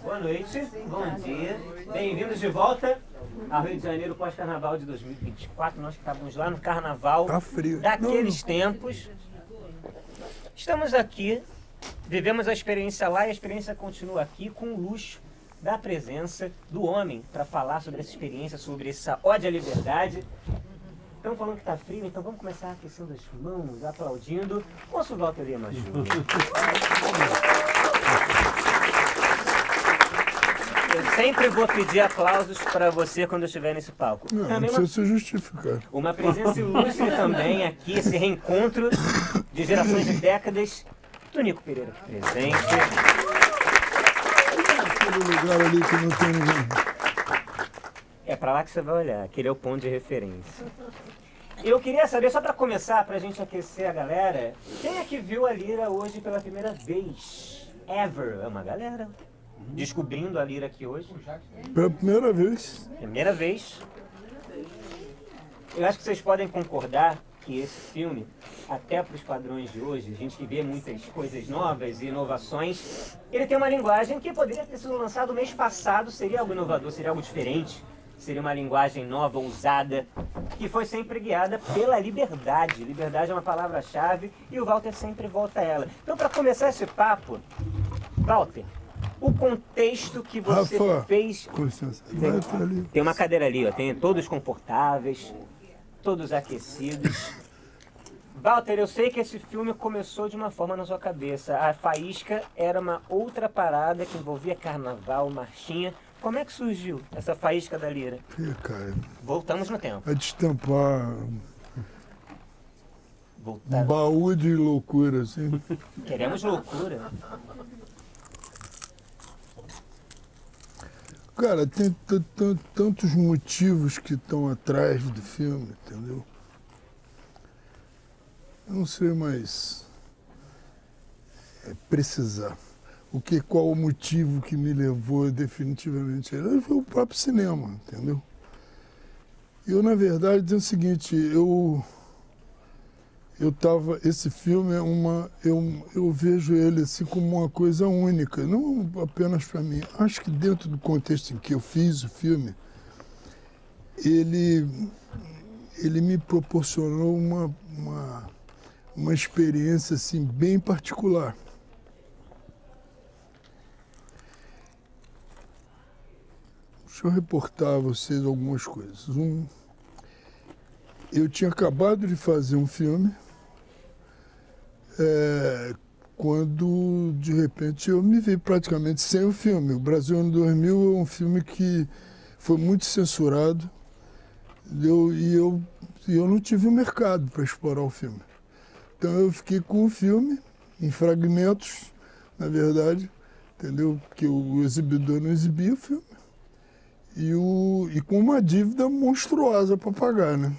Boa noite, bom dia. Bem-vindos de volta ao Rio de Janeiro pós-carnaval de 2024. Nós que estávamos lá no carnaval daqueles tempos. Estamos aqui, vivemos a experiência lá e a experiência continua aqui com o luxo da presença do homem para falar sobre essa experiência, sobre essa ode à liberdade. Estamos falando que está frio, então vamos começar aquecendo as mãos, aplaudindo. Moço Walter Lima Júnior. Eu sempre vou pedir aplausos para você quando eu estiver nesse palco. Não precisa se justificar. Uma presença ilustre também aqui, esse reencontro de gerações de décadas do Nico Pereira aqui presente. Aquele lugar ali que não tem ninguém. É para lá que você vai olhar, aquele é o ponto de referência. Eu queria saber, só para começar, para a gente aquecer a galera, quem é que viu a Lira hoje pela primeira vez? Ever? É uma galera descobrindo a Lira aqui hoje. Pela primeira vez. Primeira vez. Eu acho que vocês podem concordar que esse filme, até para os padrões de hoje, a gente que vê muitas coisas novas e inovações, ele tem uma linguagem que poderia ter sido lançado mês passado, seria algo inovador, seria algo diferente. Seria uma linguagem nova, ousada, que foi sempre guiada pela liberdade. Liberdade é uma palavra-chave e o Walter sempre volta a ela. Então, para começar esse papo, Walter, o contexto que você fez... Com licença. Tem uma cadeira ali, ó, tem todos confortáveis, todos aquecidos. Walter, eu sei que esse filme começou de uma forma na sua cabeça. A Faísca era uma outra parada que envolvia carnaval, marchinha. Como é que surgiu essa Faísca da Lira? Cara, voltamos no tempo. A destampar um baú de loucura, assim. Queremos loucura. Cara, tem tantos motivos que estão atrás do filme, entendeu? Eu não sei mais precisar. Qual o motivo que me levou definitivamente a ele? Foi o próprio cinema, entendeu? Eu, na verdade, é o seguinte, esse filme eu vejo ele assim como uma coisa única, não apenas para mim. Acho que dentro do contexto em que eu fiz o filme, ele me proporcionou uma experiência assim bem particular. Deixa eu reportar a vocês algumas coisas. Eu tinha acabado de fazer um filme, quando, de repente, eu me vi praticamente sem o filme. O Brasil Ano 2000 é um filme que foi muito censurado e eu não tive um mercado para explorar o filme. Então eu fiquei com o filme, em fragmentos, na verdade, entendeu? Porque o exibidor não exibia o filme. E com uma dívida monstruosa para pagar, né?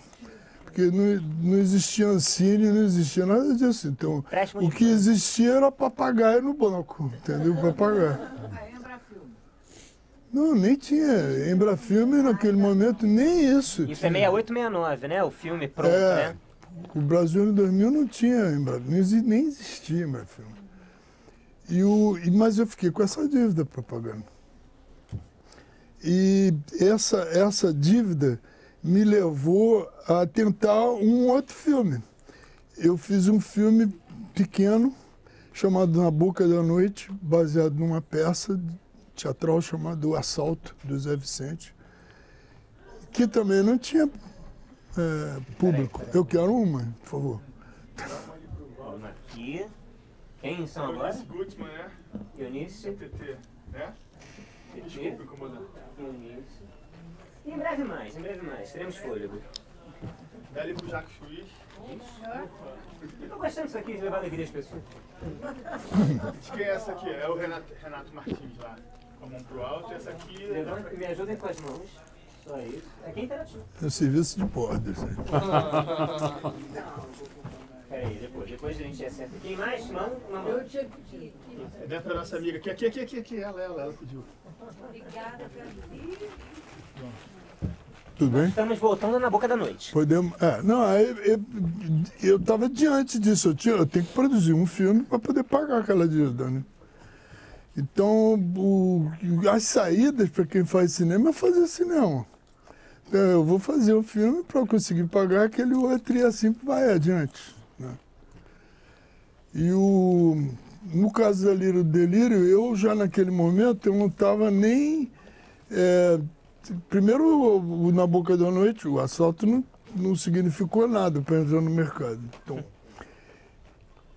Porque não existia Ancine, não existia nada disso. Então, o que existia era papagaio no banco, entendeu? Para pagar. Não, nem tinha. Embrafilme naquele momento, nem isso. Isso tinha. É 68, 69, né? O filme pronto, né? O Brasil em 2000 não tinha Embrafilme, nem existia Embrafilme. Mas eu fiquei com essa dívida para pagar. E essa dívida me levou a tentar um outro filme. Eu fiz um filme pequeno, chamado Na Boca da Noite, baseado numa peça teatral chamada O Assalto, do Zé Vicente, que também não tinha público. Peraí. Eu quero uma, por favor. Uma aqui. Quem são agora? Eunice Gutmann, né? Eunice. TT, né? Desculpa incomodar. E em breve mais, teremos fôlego. Dali pro Jacques Luiz. Estou gostando disso aqui, de levar alegria às pessoas. De quem é essa aqui? É o Renato Martins lá. Com a mão pro alto, e essa aqui... Me ajudem com as mãos. Só isso. É quem interativo. É o serviço de bordo, isso aí. Peraí, depois a gente acerta. Quem mais? Mão? Eu tinha pedido. É dentro da nossa amiga. Aqui. Ela pediu. Obrigada, Brasil. Tudo bem? Estamos voltando Na Boca da Noite. Podemos... eu estava diante disso. Eu tenho que produzir um filme para poder pagar aquela dívida, né? Então, as saídas para quem faz cinema é fazer cinema. Eu vou fazer o filme para conseguir pagar aquele outro e assim vai adiante, né? E no caso da Lírio Delírio, eu já naquele momento eu não estava nem... primeiro, Na Boca da Noite, o assalto não significou nada para entrar no mercado. Então,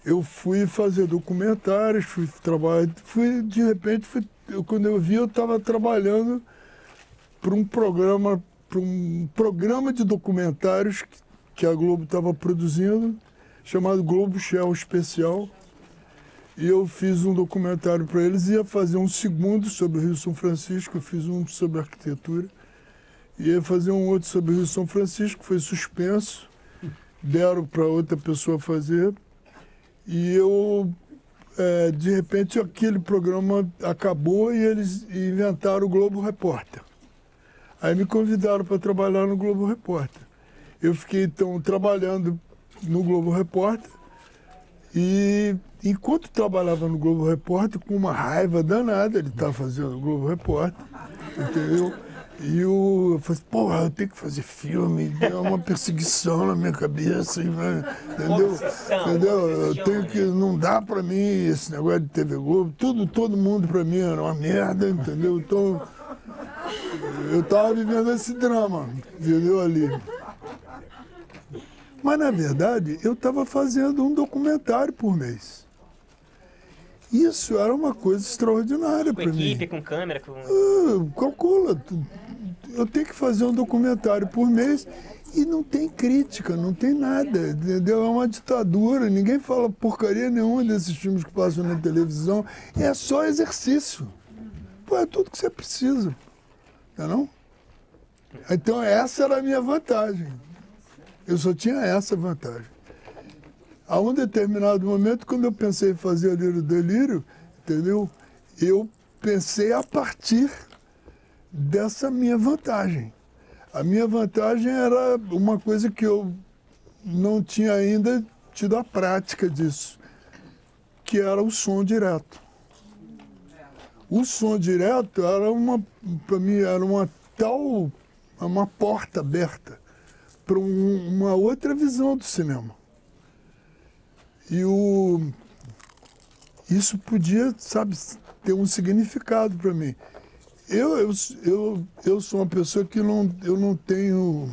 eu fui fazer documentários, fui trabalhar, de repente, quando eu vi, eu estava trabalhando para um programa de documentários que a Globo estava produzindo, chamado Globo Shell Especial. E eu fiz um documentário para eles, ia fazer um segundo sobre o Rio São Francisco, eu fiz um sobre arquitetura, ia fazer um outro sobre o Rio São Francisco, foi suspenso, deram para outra pessoa fazer, e eu, de repente, aquele programa acabou e eles inventaram o Globo Repórter. Aí me convidaram para trabalhar no Globo Repórter. Eu fiquei, então, trabalhando no Globo Repórter, e enquanto trabalhava no Globo Repórter, com uma raiva danada, ele estava fazendo o Globo Repórter, entendeu? E eu falei, porra, eu tenho que fazer filme, deu uma perseguição na minha cabeça, entendeu? Entendeu? Eu tenho que, não dá para mim esse negócio de TV Globo, todo mundo para mim era uma merda, entendeu? Então, eu estava vivendo esse drama, entendeu, ali. Mas, na verdade, eu estava fazendo um documentário por mês. Isso era uma coisa extraordinária para mim. Com equipe, com câmera, com... Calcula, eu tenho que fazer um documentário por mês e não tem crítica, não tem nada, entendeu? É uma ditadura, ninguém fala porcaria nenhuma desses filmes que passam na televisão, é só exercício. Pô, é tudo que você precisa, não? Então essa era a minha vantagem. Eu só tinha essa vantagem. A um determinado momento, quando eu pensei em fazer a Lírio Delírio, entendeu? Eu pensei a partir dessa minha vantagem. A minha vantagem era uma coisa que eu não tinha ainda tido a prática disso, que era o som direto. O som direto era para mim, era uma porta aberta para uma outra visão do cinema. E isso podia, sabe, ter um significado para mim. Eu sou uma pessoa que eu não tenho...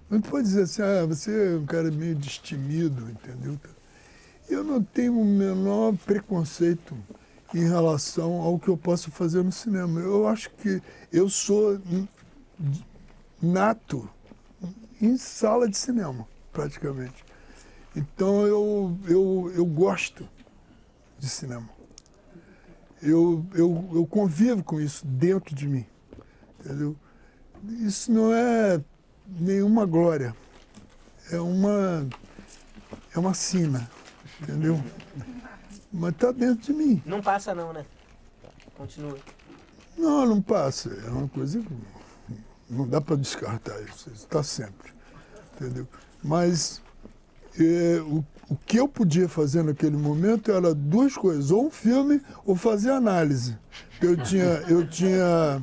Não pode dizer assim, você é um cara meio destemido, entendeu? Eu não tenho o menor preconceito em relação ao que eu posso fazer no cinema. Eu acho que eu sou nato em sala de cinema, praticamente. Então eu gosto de cinema. Eu convivo com isso dentro de mim, entendeu? Isso não é nenhuma glória, é uma sina, entendeu? Mas está dentro de mim. Não passa não, né? Continua. Não passa. É uma coisa que não dá para descartar isso. Está sempre, entendeu? Mas o que eu podia fazer naquele momento era duas coisas: ou um filme ou fazer análise. Eu tinha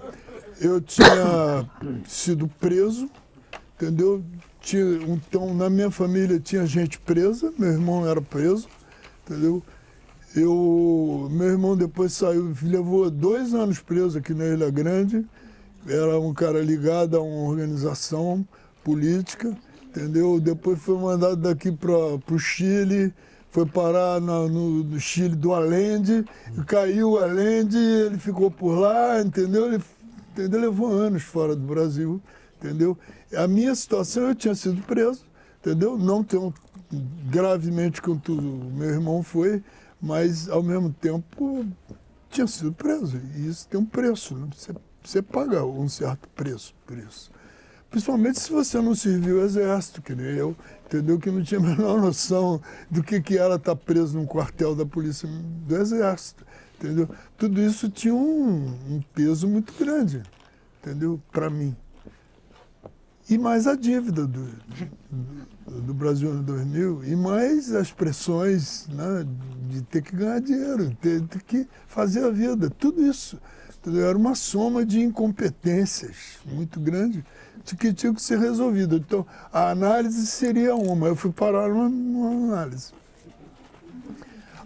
sido preso, entendeu? Então, na minha família tinha gente presa, meu irmão era preso, entendeu? Meu irmão depois saiu, levou 2 anos preso aqui na Ilha Grande, era um cara ligado a uma organização política, entendeu? Depois foi mandado daqui para o Chile, foi parar no Chile do Allende, caiu o Allende, ele ficou por lá, entendeu? Ele levou anos fora do Brasil, entendeu? A minha situação, eu tinha sido preso, entendeu? Não tão gravemente quanto o meu irmão foi, mas ao mesmo tempo tinha sido preso. E isso tem um preço, né? Você paga um certo preço por isso. Principalmente se você não serviu o exército, que nem eu, entendeu? Que não tinha a menor noção do que era estar preso num quartel da polícia do exército, entendeu? Tudo isso tinha um peso muito grande, entendeu? Para mim. e mais a dívida do Brasil em 2000, e mais as pressões, né, de ter que ganhar dinheiro, ter que fazer a vida, tudo isso. Era uma soma de incompetências muito grande de que tinha que ser resolvido. Então, a análise seria uma. Eu fui parar numa análise.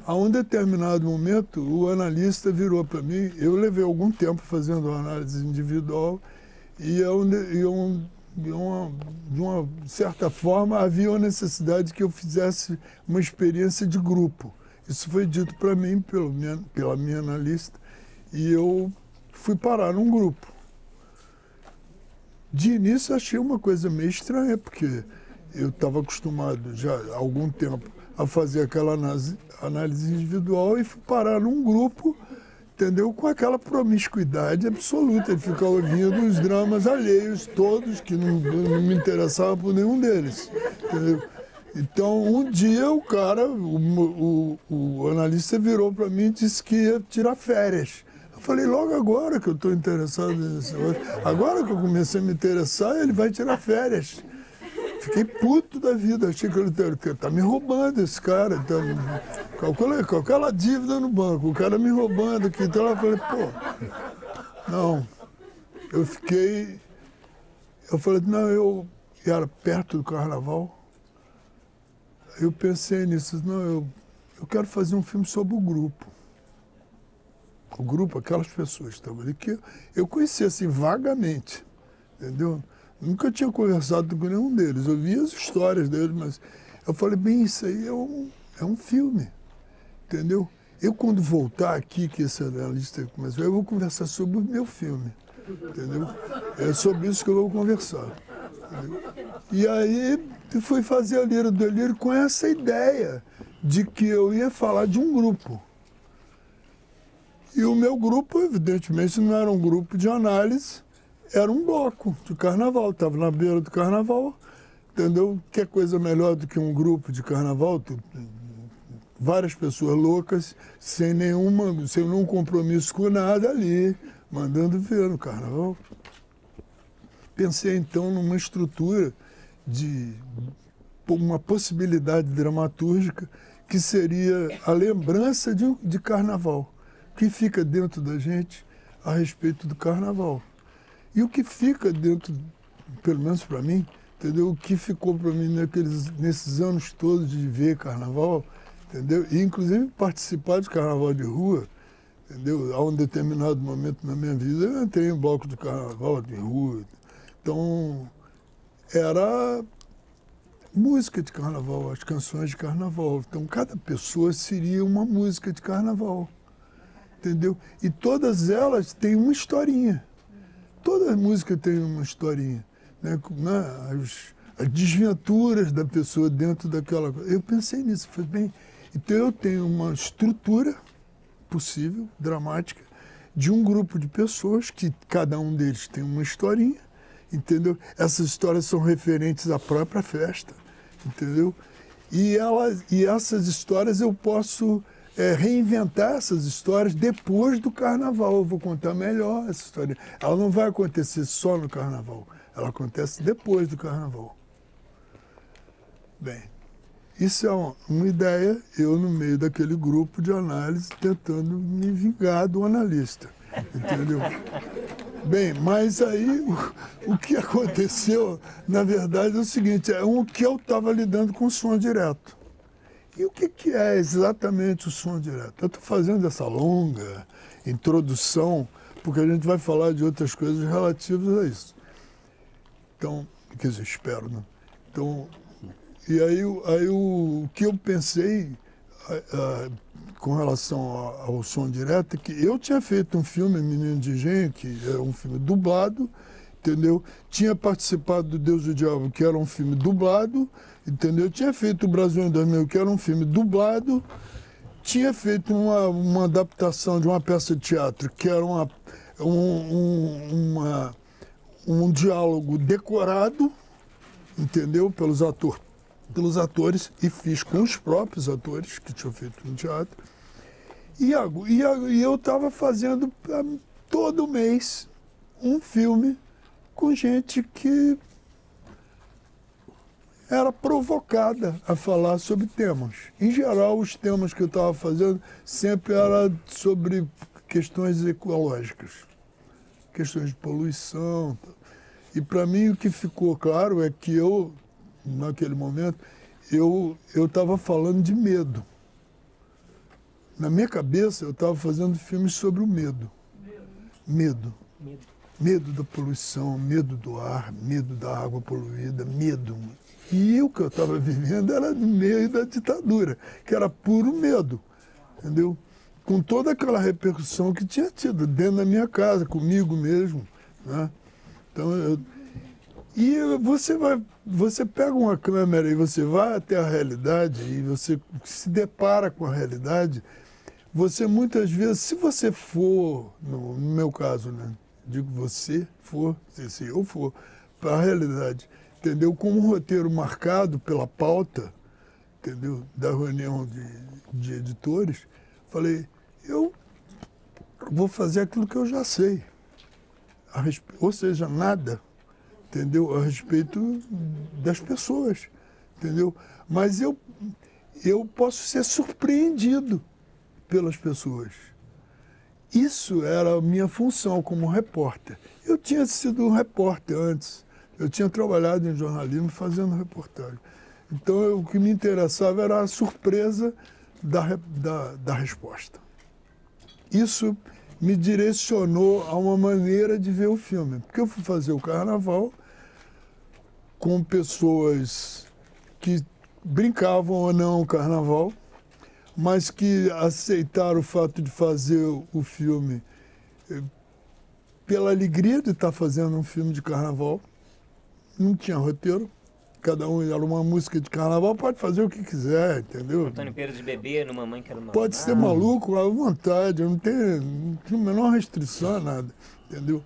A um determinado momento, o analista virou para mim. Eu levei algum tempo fazendo uma análise individual e de uma certa forma havia uma necessidade que eu fizesse uma experiência de grupo. Isso foi dito para mim pela minha analista e eu fui parar num grupo. De início achei uma coisa meio estranha, porque eu estava acostumado já há algum tempo a fazer aquela análise individual e fui parar num grupo, entendeu? Com aquela promiscuidade absoluta de ficar ouvindo os dramas alheios todos, que não me interessava por nenhum deles, entendeu? Então, um dia o cara, o analista virou para mim e disse que ia tirar férias. Eu falei, logo agora que eu estou interessado nesse negócio, agora que eu comecei a me interessar, ele vai tirar férias. Fiquei puto da vida, achei que ele está me roubando esse cara. Então, calcula a dívida no banco, o cara me roubando aqui. Então eu falei, pô, não. Eu falei, não, eu era perto do carnaval. Eu pensei nisso, não, eu quero fazer um filme sobre o grupo. O grupo, aquelas pessoas que estavam ali, que eu conhecia assim vagamente, entendeu? Nunca tinha conversado com nenhum deles, eu via as histórias deles, mas eu falei, bem, isso aí é um filme, entendeu? Eu, quando voltar aqui, que esse analista começou, eu vou conversar sobre o meu filme, entendeu? É sobre isso que eu vou conversar, entendeu? E aí eu fui fazer a Lira do Delírio com essa ideia de que eu ia falar de um grupo. E o meu grupo, evidentemente, não era um grupo de análise, era um bloco de carnaval. Estava na beira do carnaval, entendeu? Que coisa melhor do que um grupo de carnaval? Várias pessoas loucas, sem nenhum compromisso com nada ali, mandando ver no carnaval. Pensei, então, numa estrutura de uma possibilidade dramatúrgica que seria a lembrança de carnaval, que fica dentro da gente a respeito do carnaval. E o que fica dentro, pelo menos para mim, entendeu? O que ficou para mim nesses anos todos de ver carnaval, entendeu? E inclusive participar de carnaval de rua, entendeu? A um determinado momento na minha vida eu entrei em bloco de carnaval de rua. Então, era música de carnaval, as canções de carnaval. Então, cada pessoa seria uma música de carnaval, entendeu? E todas elas têm uma historinha. Toda música tem uma historinha, né? As desventuras da pessoa dentro daquela coisa. Eu pensei nisso, falei, bem, então eu tenho uma estrutura possível, dramática, de um grupo de pessoas que cada um deles tem uma historinha, entendeu? Essas histórias são referentes à própria festa, entendeu? E essas histórias eu posso reinventar essas histórias depois do carnaval. Eu vou contar melhor essa história. Ela não vai acontecer só no carnaval, ela acontece depois do carnaval. Bem, isso é uma ideia, eu no meio daquele grupo de análise tentando me vingar do analista, entendeu? Bem, mas aí o que aconteceu, na verdade, é o seguinte, que eu estava lidando com som direto. E o que é exatamente o som direto? Eu estou fazendo essa longa introdução, porque a gente vai falar de outras coisas relativas a isso. Então, quer dizer, espero, né? Então, e aí o que eu pensei com relação ao som direto é que eu tinha feito um filme, Menino de Engenho, que é um filme dublado, entendeu? Tinha participado do Deus e o Diabo, que era um filme dublado, entendeu? Tinha feito o Brasil em 2000, que era um filme dublado. Tinha feito uma adaptação de uma peça de teatro, que era um diálogo decorado, entendeu? Pelos atores, e fiz com os próprios atores que tinham feito no teatro. E eu estava fazendo todo mês um filme com gente que era provocada a falar sobre temas. Em geral, os temas que eu estava fazendo sempre eram sobre questões ecológicas, questões de poluição. E para mim o que ficou claro é que eu, naquele momento, eu estava falando de medo. Na minha cabeça, eu estava fazendo filmes sobre o medo. Medo. Medo da poluição, medo do ar, medo da água poluída, medo. E o que eu estava vivendo era no meio da ditadura, que era puro medo, entendeu? Com toda aquela repercussão que tinha tido dentro da minha casa, comigo mesmo, né? Então, você pega uma câmera e você vai até a realidade e você se depara com a realidade, você muitas vezes, se você for, no meu caso, né? Digo você for, se eu for, para a realidade, entendeu? Com um roteiro marcado pela pauta, entendeu? Da reunião de editores, falei, eu vou fazer aquilo que eu já sei, ou seja, nada, entendeu? A respeito das pessoas, entendeu? Mas eu posso ser surpreendido pelas pessoas. Isso era a minha função como repórter. Eu tinha sido um repórter antes. Eu tinha trabalhado em jornalismo fazendo reportagem. Então, o que me interessava era a surpresa da resposta. Isso me direcionou a uma maneira de ver o filme. Porque eu fui fazer o Carnaval com pessoas que brincavam ou não o Carnaval, mas que aceitaram o fato de fazer o filme pela alegria de estar fazendo um filme de Carnaval. Não tinha roteiro, cada um era uma música de Carnaval, pode fazer o que quiser, entendeu? Antônio Pedro de bebê, no Mamãe Quero Mamar. Pode ser maluco à vontade, não tem a menor restrição a nada, entendeu?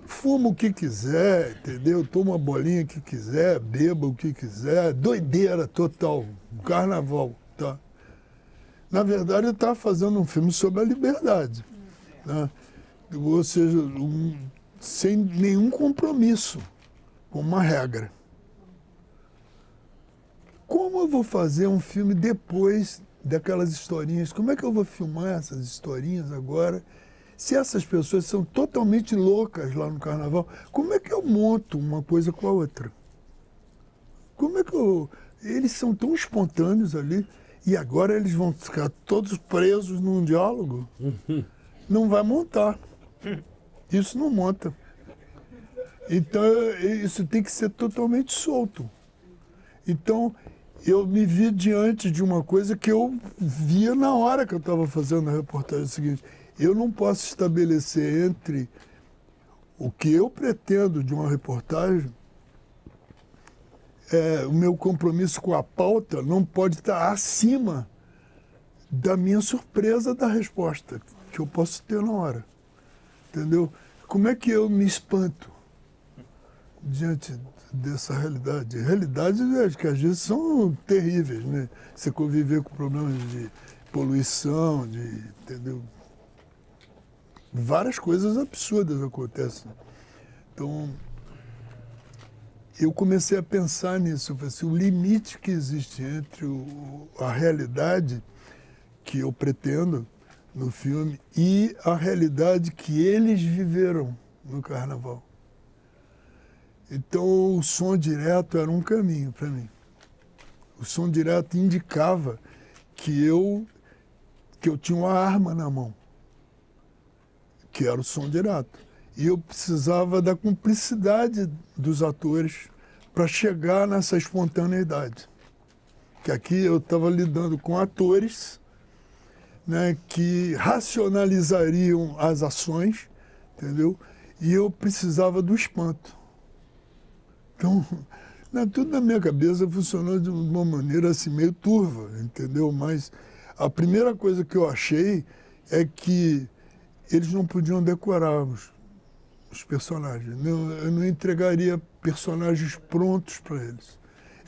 Fuma o que quiser, entendeu? Toma a bolinha que quiser, beba o que quiser, doideira total, Carnaval, tá? Na verdade, eu estava fazendo um filme sobre a liberdade, né? Ou seja, sem nenhum compromisso com uma regra. Como eu vou fazer um filme depois daquelas historinhas? Como é que eu vou filmar essas historinhas agora? Se essas pessoas são totalmente loucas lá no Carnaval, como é que eu monto uma coisa com a outra? Como é que eles são tão espontâneos ali e agora eles vão ficar todos presos num diálogo? Não vai montar. Isso não monta. Então, isso tem que ser totalmente solto. Então, eu me vi diante de uma coisa que eu via na hora que eu estava fazendo a reportagem seguinte. Eu não posso estabelecer entre o que eu pretendo de uma reportagem, o meu compromisso com a pauta não pode estar acima da minha surpresa da resposta, que eu posso ter na hora. Entendeu? Como é que eu me espanto diante dessa realidade? Realidades que às vezes são terríveis, né? Você conviver com problemas de poluição, entendeu? Várias coisas absurdas acontecem. Então, eu comecei a pensar nisso. Eu falei assim, o limite que existe entre a realidade que eu pretendo no filme e a realidade que eles viveram no Carnaval. Então, o som direto era um caminho para mim. O som direto indicava que eu tinha uma arma na mão, que era o som direto. E eu precisava da cumplicidade dos atores para chegar nessa espontaneidade. Que aqui eu estava lidando com atores, né, que racionalizariam as ações, entendeu? E eu precisava do espanto. Então, tudo na minha cabeça funcionou de uma maneira assim meio turva, entendeu? Mas a primeira coisa que eu achei é que eles não podiam decorar os personagens. Eu não entregaria personagens prontos para eles.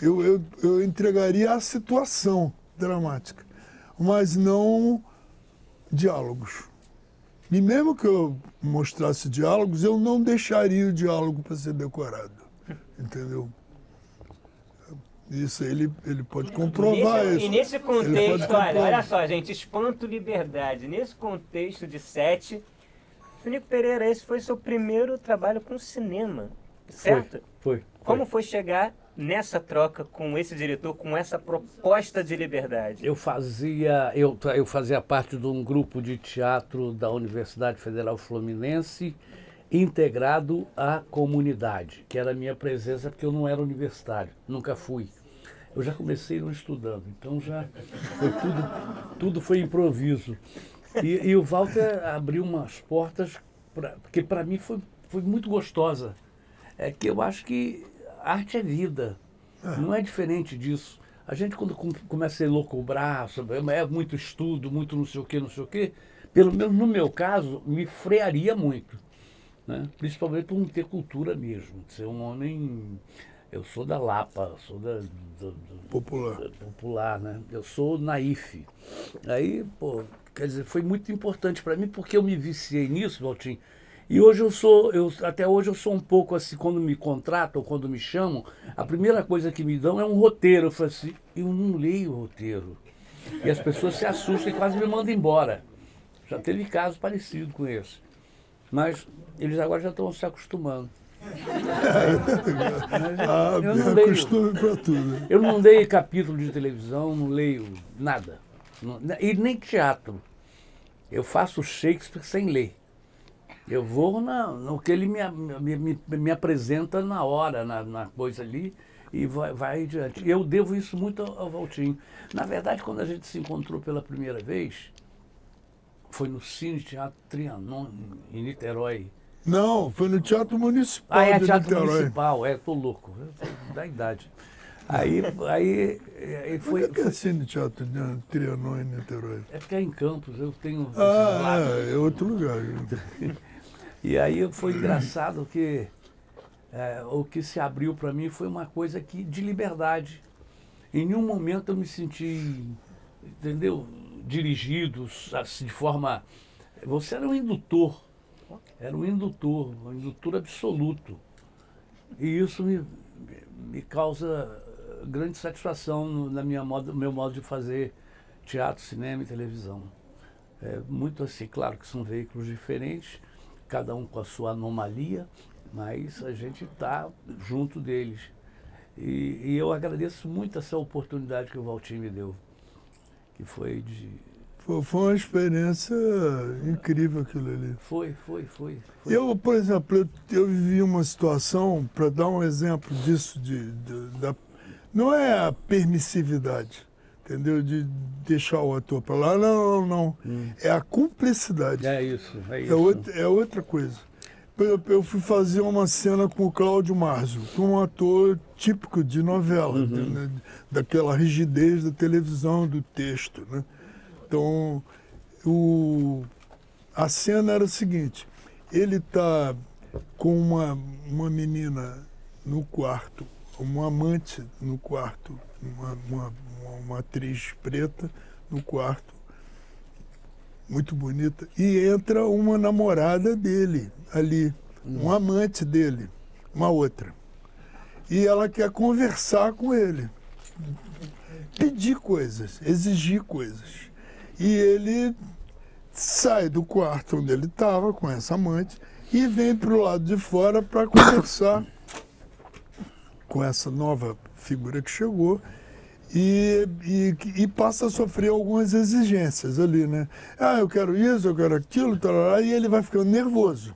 Eu entregaria a situação dramática, mas não diálogos. E mesmo que eu mostrasse diálogos, eu não deixaria o diálogo para ser decorado. Entendeu? Isso ele pode comprovar isso. E nesse Ele pode contexto, comprovar. olha só, gente, Espanto Liberdade. Nesse contexto de 7, Tonico Pereira, esse foi seu primeiro trabalho com cinema, certo? Foi. Como foi chegar nessa troca com esse diretor, com essa proposta de liberdade? Eu fazia parte de um grupo de teatro da Universidade Federal Fluminense, integrado à comunidade, que era a minha presença, porque eu não era universitário, nunca fui. Eu já comecei não estudando, então já foi tudo foi improviso. E o Walter abriu umas portas, porque para mim foi muito gostosa. É que eu acho que arte é vida, não é diferente disso. A gente quando começa a elocubrar, é muito estudo, muito não sei o quê, pelo menos no meu caso, me frearia muito. Né? Principalmente por não ter cultura mesmo, de ser um homem... Eu sou da Lapa, sou popular, né? Eu sou naif. Aí, pô, quer dizer, foi muito importante para mim porque eu me viciei nisso, Valtinho. E hoje até hoje eu sou um pouco assim, quando me contratam, ou quando me chamam, a primeira coisa que me dão é um roteiro. Eu falo assim, eu não leio o roteiro. E as pessoas se assustam e quase me mandam embora. Já teve casos parecidos com esse. Mas eles agora já estão se acostumando. Eu não leio costume para tudo. Eu não leio capítulo de televisão, não leio nada. E nem teatro. Eu faço Shakespeare sem ler. Eu vou no que ele me apresenta na hora, na coisa ali, e vai adiante. Eu devo isso muito ao Valtinho. Na verdade, quando a gente se encontrou pela primeira vez, foi no Cine Teatro Trianon, em Niterói. Não, foi no Teatro Municipal de Teatro Niterói. Municipal, tô louco, da idade. Aí foi... Por que é Cine Teatro de Trianon em Niterói? É porque é em Campos, eu tenho... É outro lugar. E aí foi engraçado que o que se abriu para mim foi uma coisa de liberdade. Em nenhum momento eu me senti, entendeu, dirigido assim, de forma... Você era um indutor. Era um indutor absoluto. E isso me causa grande satisfação no meu modo de fazer teatro, cinema e televisão. É muito assim, claro que são veículos diferentes, cada um com a sua anomalia, mas a gente está junto deles. E eu agradeço muito essa oportunidade que o Valtinho me deu, que foi de... Foi uma experiência incrível aquilo ali. Foi. Eu, por exemplo, eu vivi uma situação, para dar um exemplo disso, não é a permissividade, entendeu? De deixar o ator para lá, não. É a cumplicidade. É isso. É outra coisa. Eu fui fazer uma cena com o Cláudio Marzo, um ator típico de novela, né? Daquela rigidez da televisão, do texto, né? Então, a cena era o seguinte, ele está com uma menina no quarto, uma amante no quarto, uma atriz preta no quarto, muito bonita, e entra uma namorada dele ali, um amante dele, uma outra. E ela quer conversar com ele, pedir coisas, exigir coisas. E ele sai do quarto onde ele estava com essa amante e vem para o lado de fora para conversar com essa nova figura que chegou e passa a sofrer algumas exigências ali, né? Eu quero isso, eu quero aquilo, e ele vai ficando nervoso,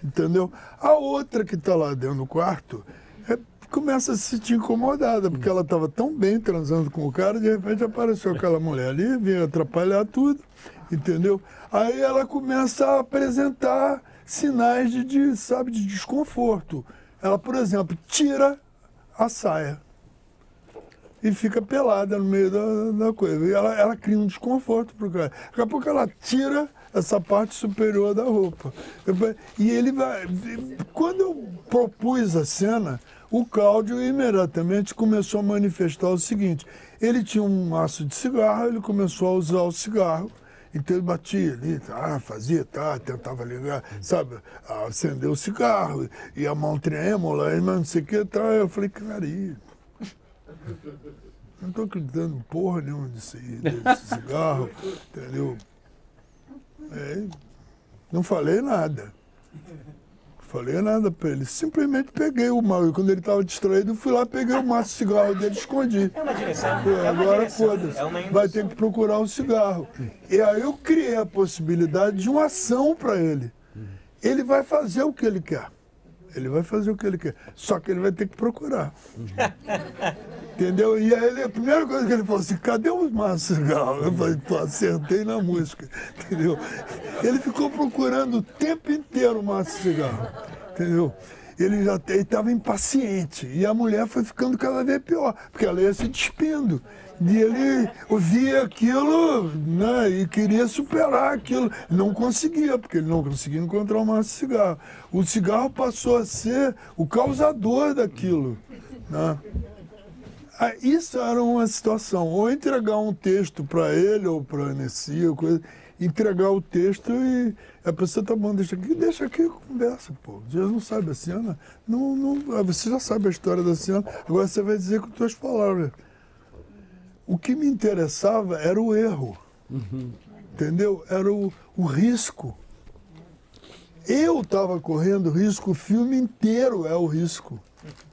entendeu? A outra que está lá dentro do quarto começa a se sentir incomodada, porque ela estava tão bem transando com o cara, de repente apareceu aquela mulher ali, veio atrapalhar tudo, entendeu? Aí ela começa a apresentar sinais de desconforto. Ela, por exemplo, tira a saia e fica pelada no meio da coisa. E ela cria um desconforto para o cara. Daqui a pouco ela tira essa parte superior da roupa. E ele vai... Quando eu propus a cena, o Cláudio imediatamente começou a manifestar o seguinte, ele tinha um maço de cigarro, ele começou a usar o cigarro, então ele batia ali, fazia, tentava ligar, sabe, acender o cigarro, e a mão trêmula, mas não sei o que, eu falei, cara, Não estou acreditando porra nenhuma desse cigarro, entendeu? Não falei nada. Falei nada para ele. Simplesmente peguei o mal. E quando ele estava distraído, fui lá, peguei o maço de cigarro dele e escondi. É uma direção. Agora foda-se. Vai ter que procurar o cigarro. E aí eu criei a possibilidade de uma ação para ele. Ele vai fazer o que ele quer. Ele vai fazer o que ele quer. Só que ele vai ter que procurar. Entendeu? E aí a primeira coisa que ele falou assim, cadê o maço de cigarro? Eu falei, pô, acertei na música. Entendeu? Ele ficou procurando o tempo inteiro o maço de cigarro. Entendeu? Ele já estava impaciente. E a mulher foi ficando cada vez pior, porque ela ia se despindo. E ele ouvia aquilo, né, e queria superar aquilo. Não conseguia, porque ele não conseguia encontrar o maço de cigarro. O cigarro passou a ser o causador daquilo. Né? Isso era uma situação. Ou entregar um texto para ele, ou para a Anessia, coisa, entregar o texto e a pessoa, tá bom, deixa aqui, conversa, pô. Jesus não sabe a cena. Você já sabe a história da cena, agora você vai dizer com tuas palavras. O que me interessava era o erro, entendeu? Era o risco. Eu estava correndo risco, o filme inteiro é o risco.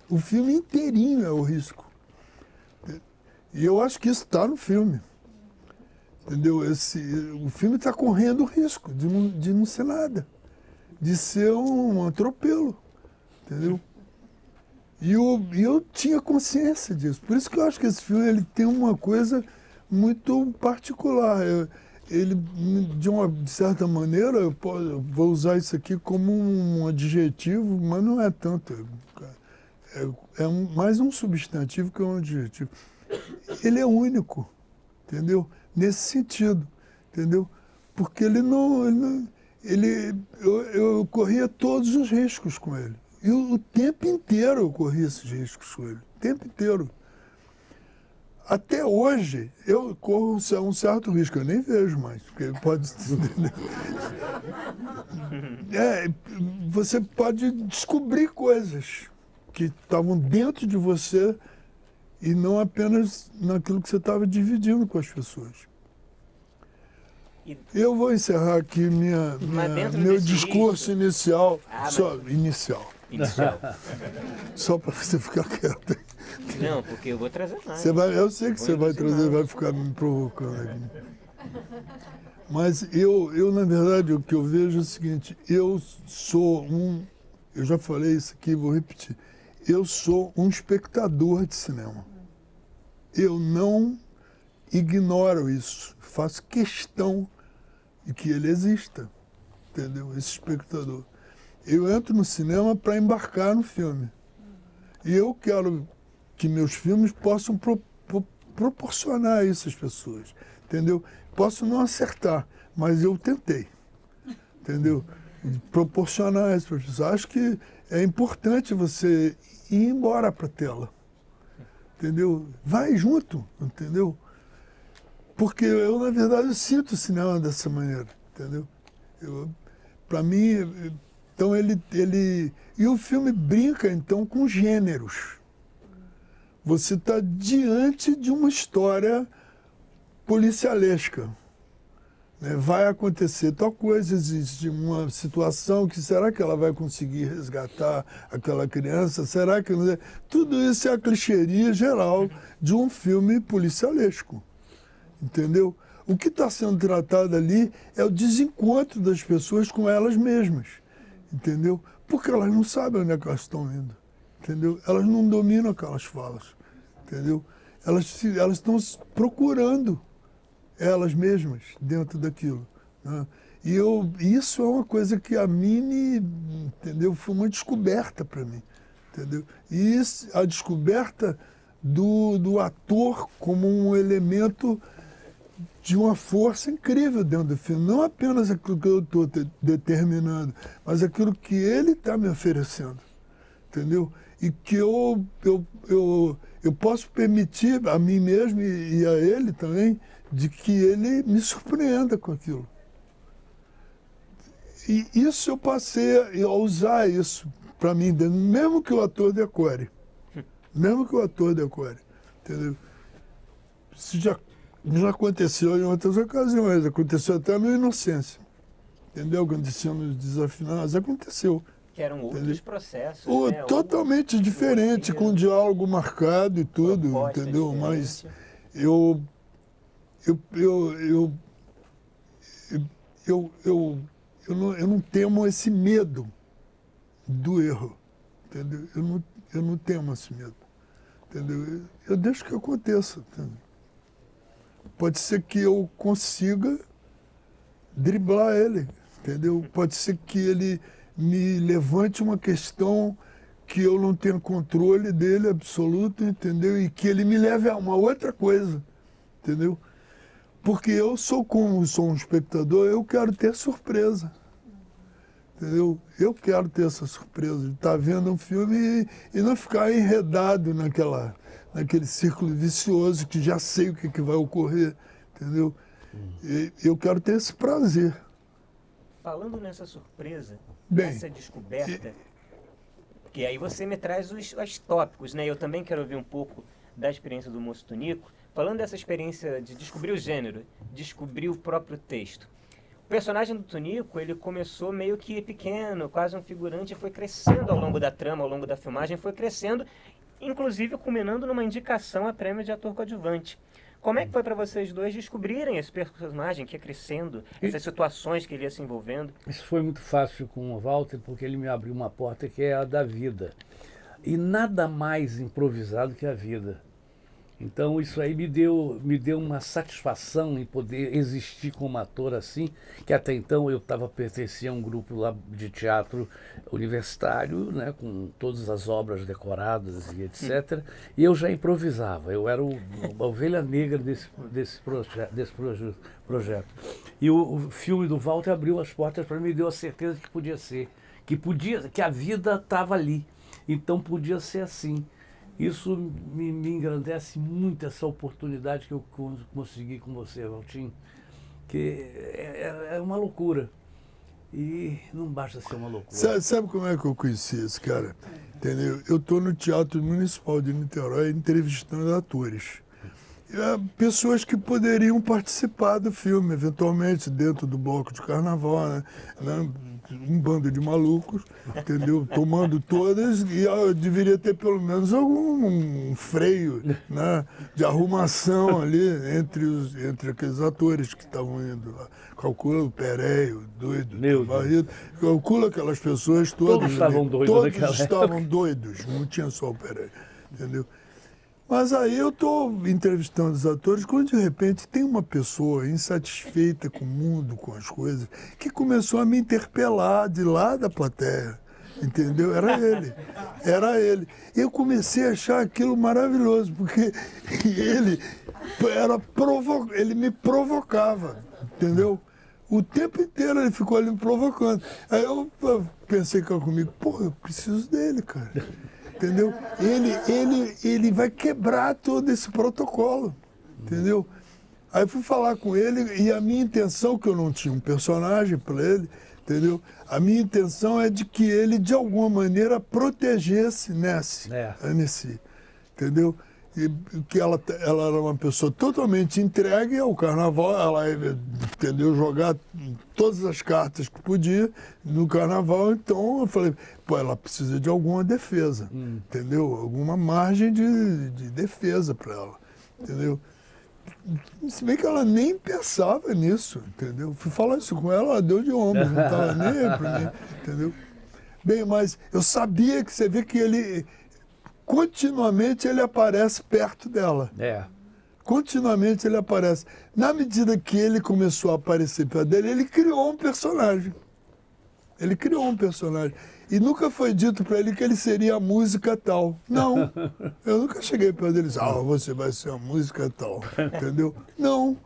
O filme inteirinho é o risco. E eu acho que isso está no filme. Entendeu? O filme está correndo o risco de não ser nada, de ser um atropelo. Entendeu? E eu tinha consciência disso. Por isso que eu acho que esse filme ele tem uma coisa muito particular. Ele, de certa maneira, eu vou usar isso aqui como um adjetivo, mas não é tanto. É mais um substantivo que um adjetivo. Ele é único, entendeu? Nesse sentido, entendeu? Porque eu corria todos os riscos com ele. E o tempo inteiro eu corri esses riscos com ele. O tempo inteiro. Até hoje, eu corro um certo risco. Eu nem vejo mais, porque pode... você pode descobrir coisas que estavam dentro de você e não apenas naquilo que você estava dividindo com as pessoas. Eu vou encerrar aqui meu discurso inicial. Inicial. Só para você ficar quieto. Não, porque eu vou trazer mais. Eu sei que você vai trazer, vai ficar me provocando aqui. Mas eu, na verdade, o que eu vejo é o seguinte, eu já falei isso aqui, vou repetir, eu sou um espectador de cinema. Eu não ignoro isso, faço questão de que ele exista, entendeu? Esse espectador. Eu entro no cinema para embarcar no filme. E eu quero que meus filmes possam proporcionar isso às pessoas, entendeu? Posso não acertar, mas eu tentei, entendeu? Proporcionar isso para as pessoas. Acho que é importante você ir embora para a tela, entendeu? Vai junto, entendeu? Porque eu, na verdade, eu sinto o cinema dessa maneira, entendeu? Para mim... Então e o filme brinca então com gêneros. Você está diante de uma história policialesca. Né? Vai acontecer tal coisa, existe uma situação que será que ela vai conseguir resgatar aquela criança? Será que não é? Tudo isso é a clichêria geral de um filme policialesco. Entendeu? O que está sendo tratado ali é o desencontro das pessoas com elas mesmas. Entendeu? Porque elas não sabem onde é que elas estão indo, entendeu? Elas não dominam aquelas falas, entendeu? Elas estão procurando elas mesmas dentro daquilo, né? E isso é uma coisa que a mim, entendeu? Foi uma descoberta para mim, entendeu? E a descoberta do ator como um elemento de uma força incrível dentro do filme. Não apenas aquilo que eu estou determinando, mas aquilo que ele está me oferecendo. Entendeu? E que eu posso permitir a mim mesmo e a ele também de que ele me surpreenda com aquilo. E isso eu passei a usar isso para mim, mesmo que o ator decore. Mesmo que o ator decore. entendeu? Isso já aconteceu em outras ocasiões, aconteceu até na inocência, entendeu? Aconteceu nos Desafinados, aconteceu. Que eram outros entendeu? processos, né? Totalmente diferente, com diálogo marcado e tudo, entendeu? Mas eu não temo esse medo do erro, entendeu? Eu não temo esse medo, entendeu? Eu deixo que aconteça, entendeu? Pode ser que eu consiga driblar ele, entendeu? Pode ser que ele me levante uma questão que eu não tenho controle dele absoluto, entendeu? E que ele me leve a uma outra coisa, entendeu? Porque eu sou um espectador, eu quero ter surpresa, entendeu? Eu quero ter essa surpresa de estar vendo um filme e não ficar enredado naquele círculo vicioso que já sei o que vai ocorrer, entendeu? Eu quero ter esse prazer. Falando nessa surpresa, Bem, nessa descoberta, que aí você me traz os tópicos, né? Eu também quero ouvir um pouco da experiência do Moço Tunico. Falando dessa experiência de descobrir o gênero, descobrir o próprio texto. O personagem do Tunico, ele começou meio que pequeno, quase um figurante, e foi crescendo ao longo da trama, ao longo da filmagem, foi crescendo, inclusive culminando numa indicação a prêmio de ator coadjuvante. Como é que foi para vocês dois descobrirem esse personagem que ia crescendo, essas situações que ele ia se envolvendo? Isso foi muito fácil com o Walter, porque ele me abriu uma porta que é a da vida. E nada mais improvisado que a vida. Então isso aí me deu uma satisfação em poder existir como ator assim, que até então eu pertencia a um grupo lá de teatro universitário, né, com todas as obras decoradas e etc. E eu já improvisava, eu era a ovelha negra desse projeto. E o filme do Walter abriu as portas para mim e deu a certeza que podia ser, que a vida estava ali, então podia ser assim. Isso me engrandece muito, essa oportunidade que eu consegui com você, Valtinho, que é uma loucura. E não basta ser uma loucura. Sabe como é que eu conheci esse cara? Entendeu? Eu estou no Teatro Municipal de Niterói entrevistando atores. Pessoas que poderiam participar do filme, eventualmente, dentro do bloco de carnaval, né? Um bando de malucos, entendeu? Tomando todas, e eu deveria ter pelo menos algum freio, né? De arrumação ali entre aqueles atores que estavam indo lá. Calcula o Pereio, o Doido, o Barreto, calcula aquelas pessoas todas. Todos estavam doidos naquela época. Todos estavam doidos, não tinha só o Pereio, entendeu? Mas aí eu estou entrevistando os atores quando de repente tem uma pessoa insatisfeita com o mundo, com as coisas, que começou a me interpelar de lá da plateia, entendeu? Era ele. Eu comecei a achar aquilo maravilhoso, porque ele me provocava, entendeu? O tempo inteiro ele ficou ali me provocando. Aí eu pensei comigo, porra, eu preciso dele, cara. Entendeu? Ele vai quebrar todo esse protocolo, entendeu? Aí fui falar com ele e a minha intenção, que eu não tinha um personagem para ele, entendeu? A minha intenção é de que ele, de alguma maneira, protegesse a Nessie, entendeu? E que ela era uma pessoa totalmente entregue ao carnaval, ela, entendeu, jogar todas as cartas que podia no carnaval, então eu falei, pô, ela precisa de alguma defesa, entendeu? Alguma margem de defesa para ela, entendeu? Se bem que ela nem pensava nisso, entendeu? Fui falar isso com ela, ela deu de ombro, não estava nem aí para mim, entendeu? Bem, mas eu sabia que você vê que ele... Continuamente ele aparece perto dela. Continuamente ele aparece. Na medida que ele começou a aparecer perto dele, ele criou um personagem. E nunca foi dito para ele que ele seria a música tal. Não. Eu nunca cheguei perto dele e disse, você vai ser a música tal. Entendeu? Não.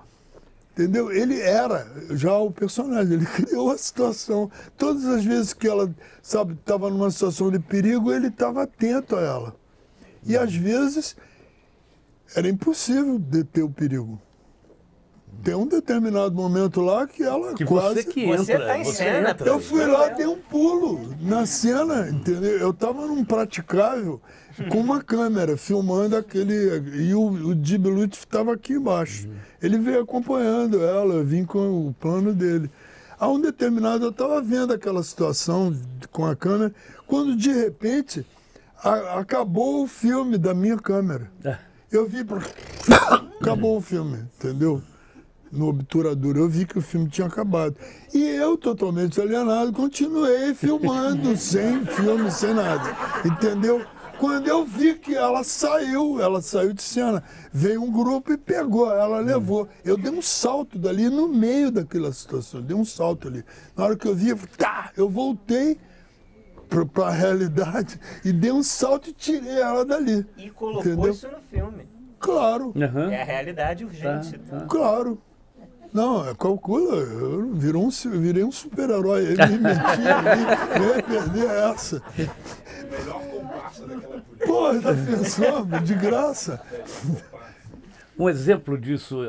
Entendeu? Ele era já o personagem, ele criou a situação. Todas as vezes que ela, estava numa situação de perigo, ele estava atento a ela. E às vezes era impossível deter o perigo. Tem um determinado momento lá que ela Que quase... você que entra. Você tá em cena, entra. Eu fui lá, dei um pulo na cena, entendeu? Eu tava num praticável com uma câmera filmando aquele... E o Jimmy Lutfi estava aqui embaixo. Ele veio acompanhando ela, eu vim com o plano dele. A um determinado, eu estava vendo aquela situação com a câmera, quando de repente acabou o filme da minha câmera. Eu vi... Acabou o filme, entendeu? No obturador, eu vi que o filme tinha acabado. E eu, totalmente alienado, continuei filmando, sem filme, sem nada. Entendeu? Quando eu vi que ela saiu de cena. Veio um grupo e pegou, ela levou. Eu dei um salto dali no meio daquela situação, dei um salto ali. Na hora que eu vi, eu voltei para a realidade e dei um salto e tirei ela dali. E colocou entendeu? isso no filme. Claro. É a realidade urgente. Claro. Não, calcula, eu virei um super-herói. Ele me metia ali, eu ia perder essa. Melhor comparsa daquela polícia. Pô, tá pensando? De graça. Um exemplo disso,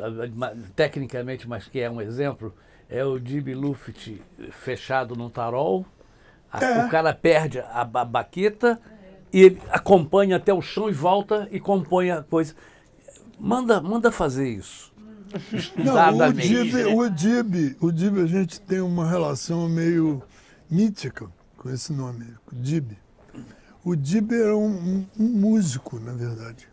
tecnicamente, mas que é um exemplo, é o Jimmy Lutfi fechado num tarol. O cara perde a baqueta e ele acompanha até o chão e volta e compõe a coisa. Manda fazer isso. Não, o Dib, a gente tem uma relação meio mítica com esse nome, o Dib. O Dib era um músico, na verdade.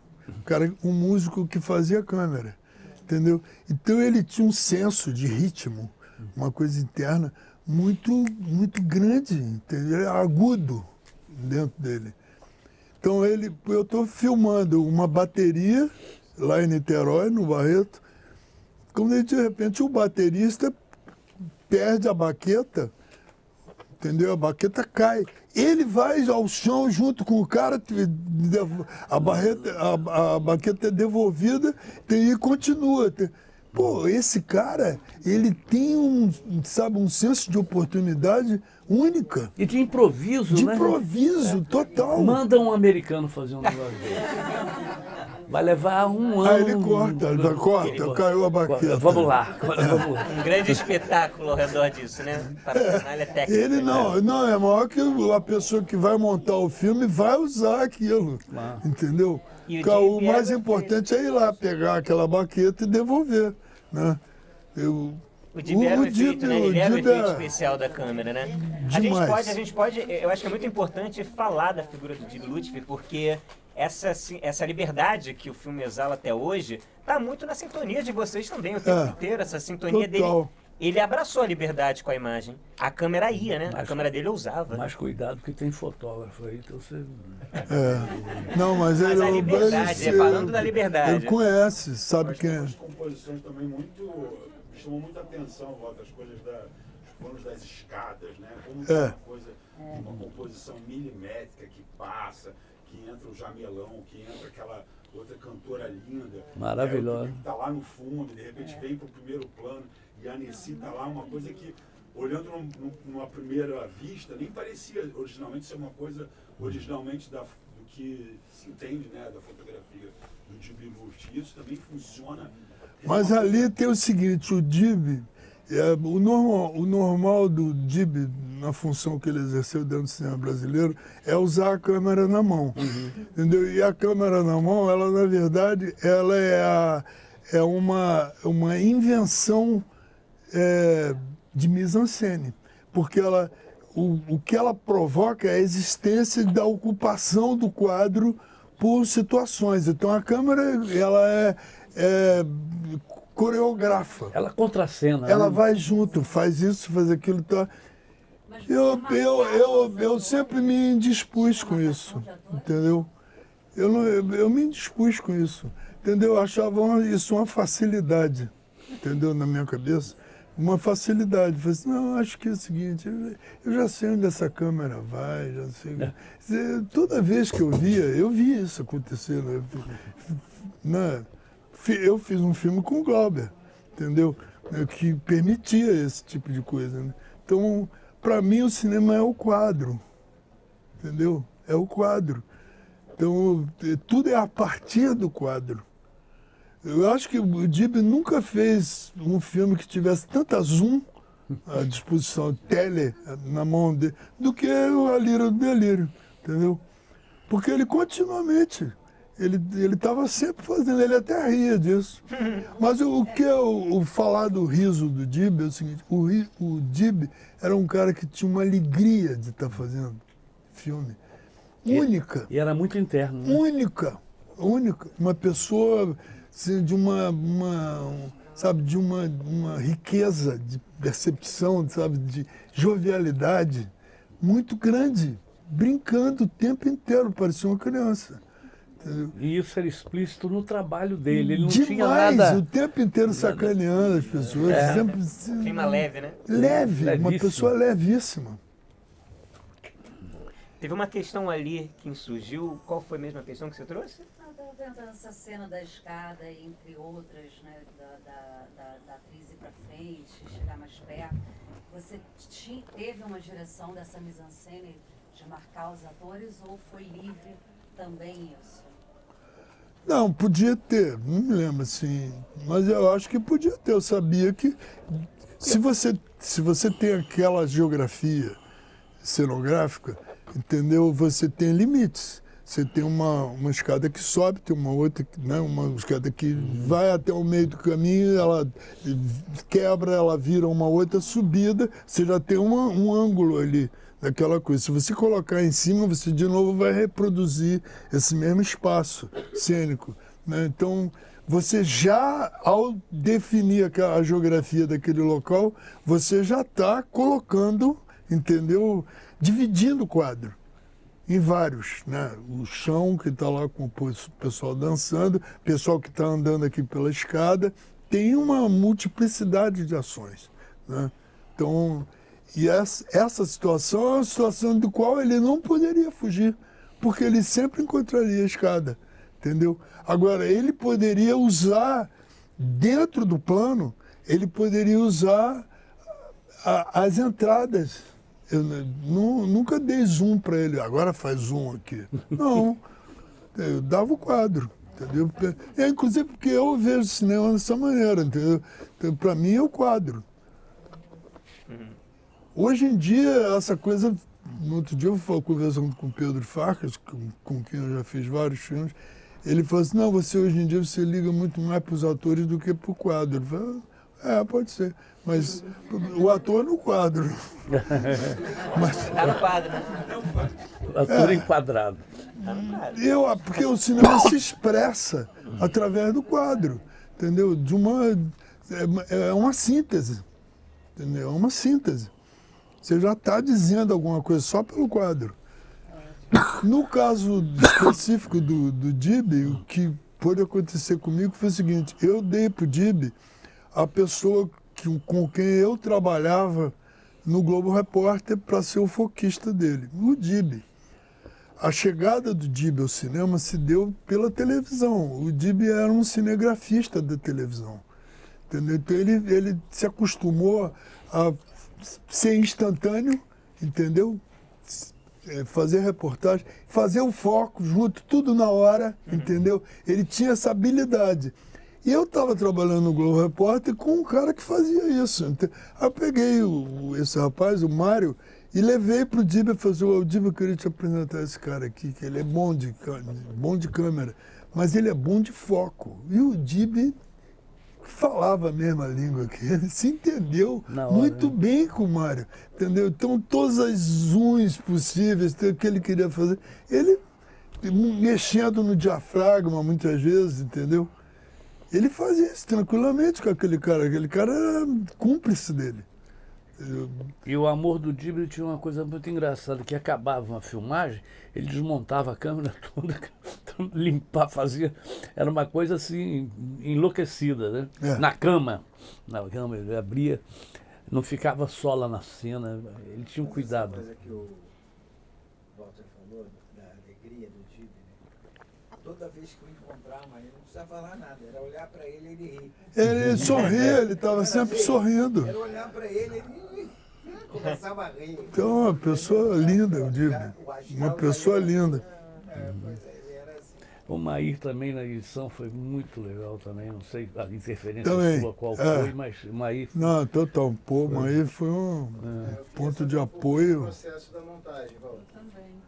Um músico que fazia câmera, entendeu? Então ele tinha um senso de ritmo, uma coisa interna muito, muito grande, entendeu? Agudo dentro dele. Então eu estou filmando uma bateria lá em Niterói, no Barreto, quando de repente o baterista perde a baqueta, entendeu? A baqueta cai. Ele vai ao chão junto com o cara, a baqueta é devolvida e continua. Pô, esse cara, ele tem um senso de oportunidade única. E de improviso, de né? De improviso, total. Manda um americano fazer um negócio desse. Vai levar um ano. Aí ele corta, caiu a baqueta. Vamos lá. Um grande espetáculo ao redor disso, né? Parafernália técnica. Ele não, é maior que a pessoa que vai montar o filme vai usar aquilo, entendeu? O mais importante é ir lá, pegar aquela baqueta e devolver, né? O Dib era o efeito, né? Ele era o efeito especial da câmera, né? A gente pode, eu acho que é muito importante falar da figura do Dib Lutfi, porque essa liberdade que o filme exala até hoje está muito na sintonia de vocês também, o tempo inteiro, essa sintonia total. dele. Ele abraçou a liberdade com a imagem. A câmera ia, né? A câmera dele ousava. Mais cuidado, porque tem fotógrafo aí, então você... Não, mas a liberdade, falando da liberdade. Ele conhece, sabe quem é. As composições também chamam muita atenção, as coisas os planos das escadas, né? Como uma composição milimétrica que passa, que entra o Jamelão, que entra aquela outra cantora linda. Maravilhosa. Que está lá no fundo, de repente vem para o primeiro plano e a Nessi está lá, uma coisa que, olhando numa primeira vista, nem parecia originalmente ser uma coisa do que se entende, né, da fotografia do Dib Lutfi. Isso também funciona. Mas ali tem o seguinte, o Dib, o normal do Dib, na função que ele exerceu dentro do cinema brasileiro, é usar a câmera na mão, entendeu? E a câmera na mão, ela na verdade, ela é uma invenção de mise-en-scène, porque o que ela provoca é a existência da ocupação do quadro por situações. Então a câmera, ela coreografa. Ela contracena. Ela vai junto, faz isso, faz aquilo, tá. Eu sempre me indispus com isso, entendeu? Eu me indispus com isso, entendeu? Eu achava isso uma facilidade, entendeu? Na minha cabeça, uma facilidade. Falei assim, não, acho que é o seguinte, eu já sei onde essa câmera vai, já sei. Toda vez que eu via isso acontecer, né? Eu fiz um filme com o Glauber, entendeu? Que permitia esse tipo de coisa, né? Então, para mim, o cinema é o quadro, entendeu? É o quadro. Então, tudo é a partir do quadro. Eu acho que o Dib nunca fez um filme que tivesse tanta zoom à disposição, tele na mão dele, do que A Lira do Delírio, entendeu? Porque ele continuamente, ele estava sempre fazendo, ele até ria disso. Mas o que o falar do riso do Dib é o seguinte, o Dib era um cara que tinha uma alegria de estar fazendo filme. Única. E era muito interno. Né? Única. Uma pessoa assim, de sabe, de uma riqueza de percepção, sabe, de jovialidade muito grande, brincando o tempo inteiro, parecia uma criança. Entendeu? E isso era explícito no trabalho dele, ele não Demais, tinha nada... o tempo inteiro sacaneando as pessoas. Sempre, Clima leve, né? Leve, Levíssimo. uma pessoa levíssima. Teve uma questão ali que surgiu. Qual foi mesmo a questão que você trouxe? Eu estava vendo essa cena da escada, entre outras, né, da atriz ir para frente, chegar mais perto. Você teve uma direção dessa mise-en-scène de marcar os atores ou foi livre também isso? Não, podia ter, não me lembro assim, mas eu acho que podia ter. Eu sabia que se você tem aquela geografia cenográfica, entendeu? Você tem limites. Você tem uma escada que sobe, tem uma outra, né? Uma escada que vai até o meio do caminho, ela quebra, ela vira uma outra subida, você já tem um ângulo ali daquela coisa. Se você colocar em cima, você de novo vai reproduzir esse mesmo espaço cênico, né? Então, você já, ao definir a geografia daquele local, você já está colocando, entendeu? Dividindo o quadro em vários, né? O chão que está lá com o pessoal dançando, o pessoal que está andando aqui pela escada, tem uma multiplicidade de ações, né? Então, e essa situação é uma situação do qual ele não poderia fugir, porque ele sempre encontraria a escada, entendeu? Agora, ele poderia usar, dentro do plano, ele poderia usar as entradas. Eu nunca dei zoom para ele, agora faz zoom aqui. Não, eu dava o quadro, entendeu? Inclusive porque eu vejo cinema dessa maneira, entendeu? Então, para mim é o quadro. Hoje em dia, essa coisa... No outro dia eu fui conversando com o Pedro Farkas, com quem eu já fiz vários filmes, ele falou assim, não, você hoje em dia você liga muito mais para os atores do que para o quadro. Eu falei, pode ser, mas o ator no quadro. Tá no quadro, né? Ator enquadrado. Tá no quadro. Porque o cinema se expressa através do quadro, entendeu? É uma síntese, entendeu? É uma síntese. Você já está dizendo alguma coisa só pelo quadro. No caso específico do Dib, o que pôde acontecer comigo foi o seguinte, eu dei para o Dib a pessoa com quem eu trabalhava no Globo Repórter para ser o foquista dele, o Dib. A chegada do Dib ao cinema se deu pela televisão. O Dib era um cinegrafista da televisão, entendeu? Então ele se acostumou a ser instantâneo, entendeu? Fazer reportagem, fazer o foco junto, tudo na hora, entendeu? Ele tinha essa habilidade. E eu estava trabalhando no Globo Repórter com um cara que fazia isso. Então, eu peguei esse rapaz, o Mário, e levei para o Dib e falei, o Dib, eu queria te apresentar esse cara aqui, que ele é bom de câmera, mas ele é bom de foco. E o Dib falava a mesma língua que ele, se entendeu muito bem com o Mário, entendeu? Então, todas as zooms possíveis que ele queria fazer, ele mexendo no diafragma muitas vezes, entendeu? Ele fazia isso tranquilamente com aquele cara era cúmplice dele. E o amor do Dib tinha uma coisa muito engraçada, que acabava uma filmagem, ele desmontava a câmera toda, limpar, fazia, era uma coisa assim, enlouquecida, né? Na cama ele abria, não ficava só lá na cena, ele tinha um cuidado. Essa coisa que o Walter falou, da alegria do Dib, né? Toda vez que eu encontrava, ele não precisava falar nada, era olhar para ele e ele rir. Ele sorria, ele estava sempre sorrindo. Era olhar para ele começava a rir. Então, uma pessoa linda, eu digo. Uma pessoa linda. O Mair também na edição foi muito legal também, não sei a interferência também, sua qual foi, mas o Mair... Não, total. Pô, o Mair foi um ponto de apoio. O processo da montagem, Walter.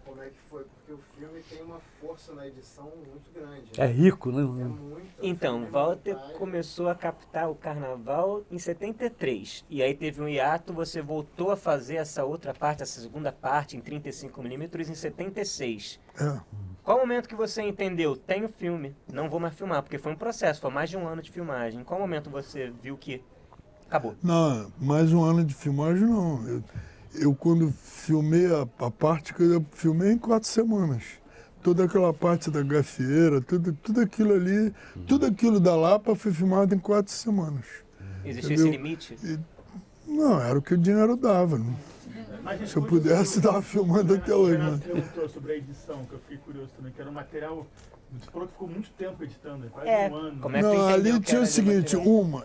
Como é que foi? Porque o filme tem uma força na edição muito grande. É rico, né? É muito. Então, Walter começou a captar o carnaval em 73. E aí teve um hiato, você voltou a fazer essa outra parte, essa segunda parte, em 35mm, em 76. É. Qual o momento que você entendeu? Tem o filme, não vou mais filmar, porque foi um processo, foi mais de um ano de filmagem. Em qual momento você viu que acabou? Não, mais um ano de filmagem não. Eu quando filmei a parte que eu filmei em 4 semanas. Toda aquela parte da gafieira, tudo aquilo ali, tudo aquilo da Lapa foi filmado em 4 semanas. Existia esse limite? Não, era o que o dinheiro dava. Né? Se eu pudesse, estava filmando até hoje. Você perguntou sobre a edição, que eu fiquei curioso também, que era um material. Você falou que ficou muito tempo editando, quase um ano. Como é que Não, ali que tinha o seguinte,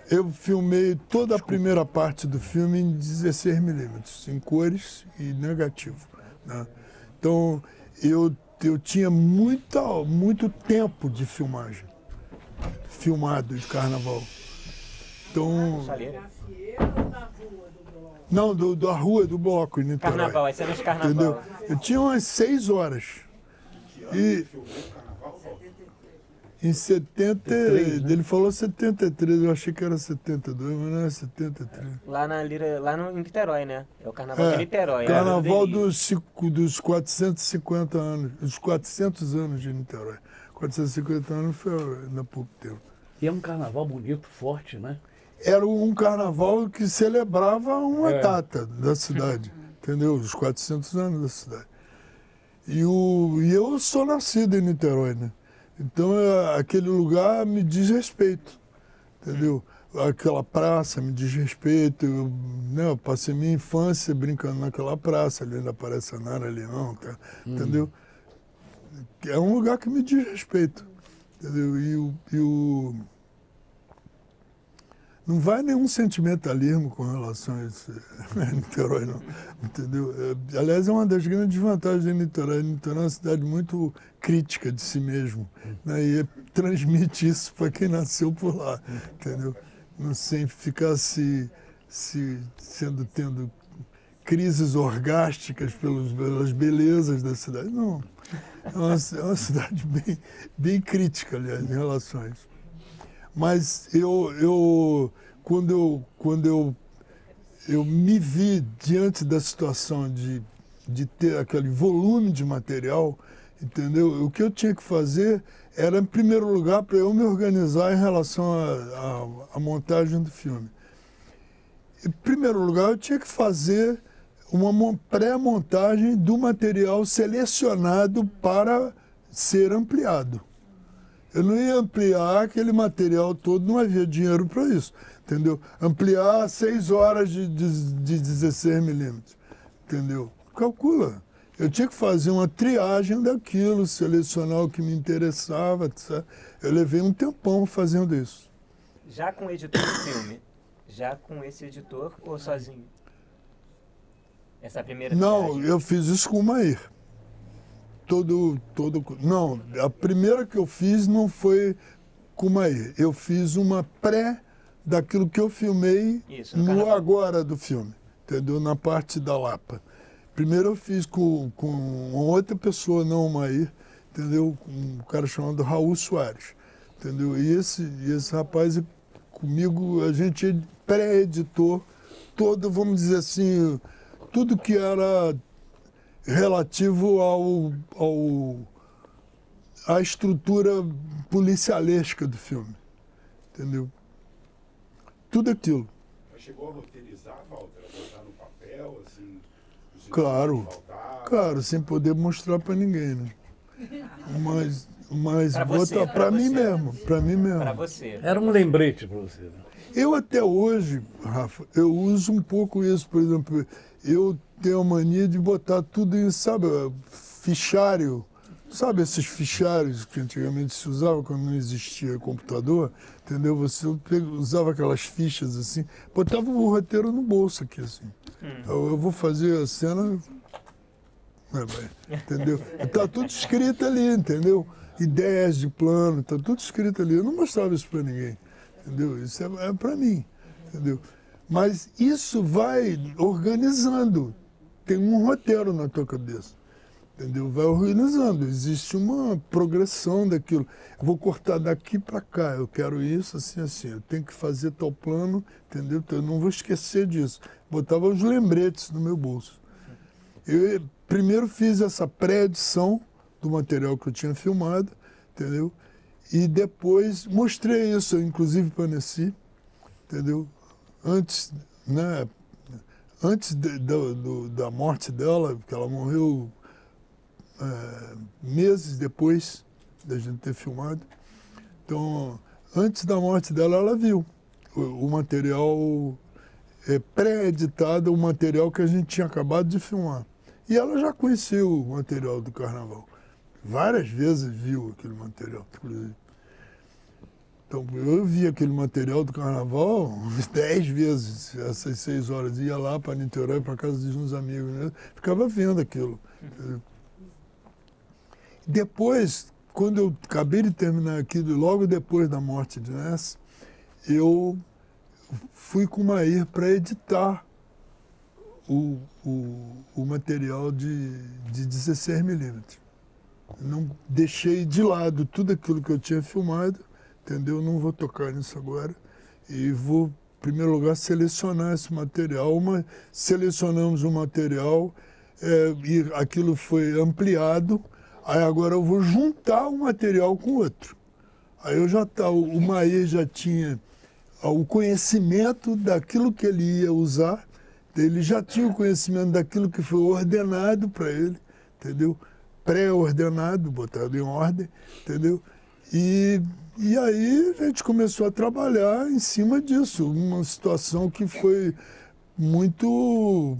eu filmei toda a primeira parte do filme em 16mm, em cores e negativo. Né? Então, eu tinha muito tempo de filmagem, filmado de carnaval. Então, não, da rua, do bloco em Niterói. Carnaval, aí cenas de carnaval. Entendeu? Eu tinha umas 6 horas. E em 70, ele falou 73, eu achei que era 72, mas não é 73. Lá em Niterói, né? É o carnaval de Niterói. Carnaval dos 450 anos, dos 400 anos de Niterói. 450 anos foi há pouco tempo. E é um carnaval bonito, forte, né? Era um carnaval que celebrava uma data da cidade, entendeu? Os 400 anos da cidade. E eu sou nascido em Niterói, né? Então aquele lugar me diz respeito, entendeu? Aquela praça me diz respeito. Eu passei minha infância brincando naquela praça, ali ainda aparece a Nara Leão, tá? Entendeu? É um lugar que me diz respeito, entendeu? Não vai nenhum sentimentalismo com relação a esse Niterói, não. Entendeu? Aliás, é uma das grandes vantagens de Niterói. Niterói é uma cidade muito crítica de si mesmo. Né? E transmite isso para quem nasceu por lá. Entendeu? Não sem ficar tendo crises orgásticas pelas belezas da cidade. Não. É uma cidade bem crítica, aliás, em relação a isso. Mas quando eu me vi diante da situação de ter aquele volume de material, entendeu? O que eu tinha que fazer era, em primeiro lugar, para eu me organizar em relação à montagem do filme. Em primeiro lugar, eu tinha que fazer uma pré-montagem do material selecionado para ser ampliado. Eu não ia ampliar aquele material todo, não havia dinheiro para isso, entendeu? Ampliar 6 horas de 16mm, entendeu? Calcula. Eu tinha que fazer uma triagem daquilo, selecionar o que me interessava, etc. Eu levei um tempão fazendo isso. Já com o editor do filme? Já com esse editor ou sozinho? Essa primeira Não, triagem? eu fiz isso com o Mair. Não, a primeira que eu fiz não foi com o Mair. Eu fiz uma pré daquilo que eu filmei no agora do filme, entendeu? Na parte da Lapa. Primeiro eu fiz com outra pessoa, não o Mair, entendeu? Um cara chamado Raul Soares, entendeu? E esse rapaz comigo, a gente pré-editou todo, vamos dizer assim, tudo que era relativo à estrutura policialesca do filme, entendeu? Tudo aquilo. Mas chegou a roteirizar, Walter, a botar no papel, assim? Claro, sem poder mostrar para ninguém, né? Mas botar para mim mesmo, para mim mesmo. Para você. Era um lembrete para você, né? Eu até hoje, Rafa, eu uso um pouco isso, por exemplo, eu tenho a mania de botar tudo em, sabe, fichário. Sabe esses fichários que antigamente se usava quando não existia computador? Entendeu? Você usava aquelas fichas assim, botava o roteiro no bolso aqui, assim. Eu vou fazer a cena, Entendeu? Está tudo escrito ali, entendeu? Ideias de plano, está tudo escrito ali. Eu não mostrava isso para ninguém, entendeu? Isso é para mim, entendeu? Mas isso vai organizando. Tem um roteiro na tua cabeça, entendeu? Vai organizando. Existe uma progressão daquilo. Eu vou cortar daqui para cá. Eu quero isso, assim, assim. Eu tenho que fazer tal plano, entendeu? Então, eu não vou esquecer disso. Botava os lembretes no meu bolso. Eu primeiro fiz essa pré-edição do material que eu tinha filmado, entendeu? E depois mostrei isso, inclusive para a Nessi, entendeu? Antes, né? Antes da morte dela, porque ela morreu meses depois da gente ter filmado. Então, antes da morte dela, ela viu o material pré-editado, o material que a gente tinha acabado de filmar. E ela já conhecia o material do Carnaval. Várias vezes viu aquele material, inclusive. Então, eu vi aquele material do Carnaval uns 10 vezes, essas 6 horas. Ia lá para Niterói, para casa de uns amigos, né? Ficava vendo aquilo. Depois, quando eu acabei de terminar aquilo, logo depois da morte de Ness, eu fui com o Mair para editar o material de 16mm. Não deixei de lado tudo aquilo que eu tinha filmado, entendeu? Não vou tocar nisso agora. E vou, em primeiro lugar, selecionar esse material. Selecionamos o material e aquilo foi ampliado. Aí agora eu vou juntar um material com outro. Aí o Mair já tinha o conhecimento daquilo que ele ia usar, ele já tinha o conhecimento daquilo que foi ordenado para ele, entendeu? Pré-ordenado, botado em ordem, entendeu? E aí a gente começou a trabalhar em cima disso, uma situação que foi muito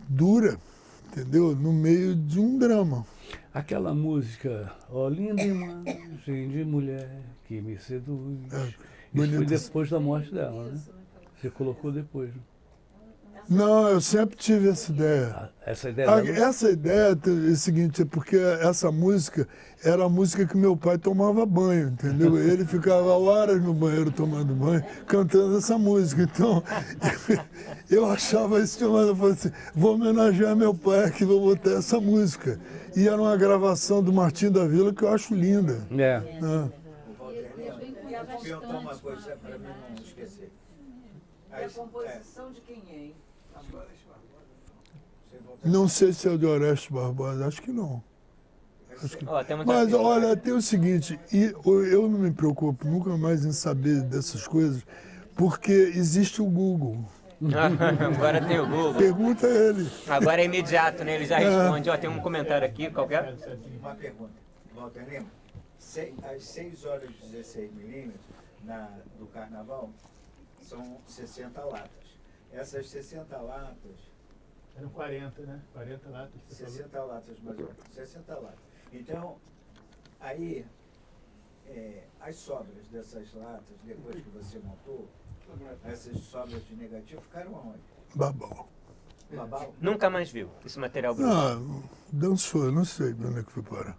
dura, entendeu? No meio de um drama. Aquela música, ó linda imagem de mulher que me seduz. Isso foi depois da morte dela, né? Você colocou depois. Não, eu sempre tive essa ideia. Essa ideia? Essa ideia é o seguinte, é porque essa música era a música que meu pai tomava banho, entendeu? Ele ficava horas no banheiro tomando banho, cantando essa música. Então, eu achava isso de uma maneira, eu falei assim, vou homenagear meu pai aqui, vou botar essa música. E era uma gravação do Martinho da Vila que eu acho linda. Vou perguntar uma coisa para mim não esquecer. A composição de quem é, hein? Não sei se é de Orestes Barbosa, acho que não. Mas olha, tem o seguinte, eu não me preocupo nunca mais em saber dessas coisas, porque existe o Google. Agora tem o Google. Pergunta a ele. Agora é imediato, né? Ele já responde. Ó, tem um comentário aqui, qualquer? Uma pergunta. Walter Lima, às 6 horas de 16mm do Carnaval são 60 latas. Essas 60 latas... Eram 40, né? 40 latas. 60 latas, mais ou menos. 60 latas. Então, aí, as sobras dessas latas, depois que você montou, essas sobras de negativo ficaram aonde? Babau. Babau? Nunca mais viu esse material bruto? Não, dançou, não sei onde é que foi parar.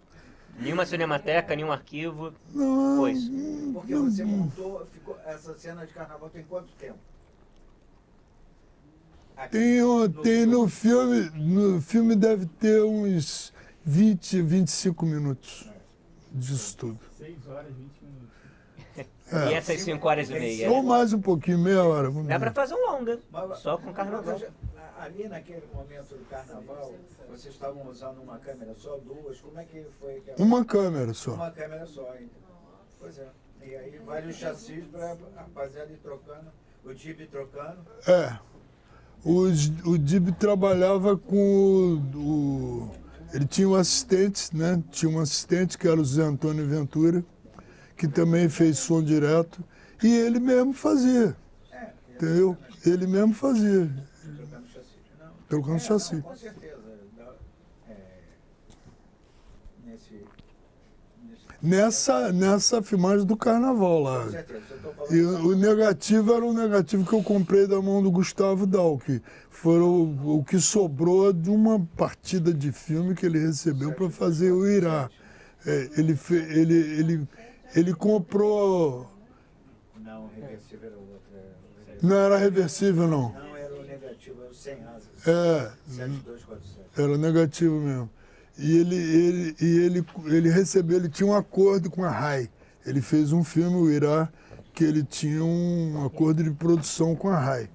Nenhuma cinemateca, nenhum arquivo? Não. Foi isso. Porque você montou, essa cena de carnaval tem quanto tempo? Tem no filme deve ter uns 20, 25 minutos disso tudo. 6 horas, 20 minutos. E essas 5 horas e meia? Ou mais um pouquinho, meia hora. Dá para fazer um longa, só com carnaval. Ali naquele momento do carnaval, vocês estavam usando uma câmera só, duas? Como é que foi? Uma câmera só. Uma câmera só, então. Pois é. E aí vários chassis para a rapaziada ir trocando, o Dib trocando. O Dib trabalhava com ele tinha um assistente, né? Tinha um assistente que era o Zé Antônio Ventura, que também fez som direto, e ele mesmo fazia. Entendeu? Ele mesmo fazia. Trocando chassi. Trocando chassi. Com certeza. Nessa filmagem do Carnaval lá. E o negativo era um negativo que eu comprei da mão do Gustavo Dal, que foi o que sobrou de uma partida de filme que ele recebeu para fazer o Irá. Ele comprou... Não, reversível era outra. Não era reversível, não. Não, era o negativo, era o sem asas. 7247. Era o negativo mesmo. E ele recebeu, ele tinha um acordo com a RAI. Ele fez um filme, o Irá, que ele tinha um acordo de produção com a RAI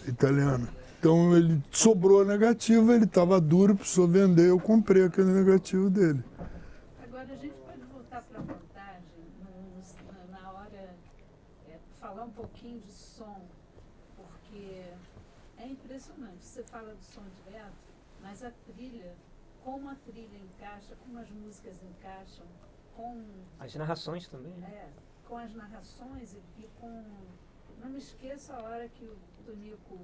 italiana. Então ele sobrou negativo, ele estava duro, precisou vender, eu comprei aquele negativo dele. Agora a gente pode voltar para a montagem, na hora, falar um pouquinho de som, porque é impressionante. Você fala do som direto, mas a trilha, como a trilha encaixa, como as músicas encaixam, com... As narrações também, né? Com as narrações e com... Não me esqueça a hora que o Tonico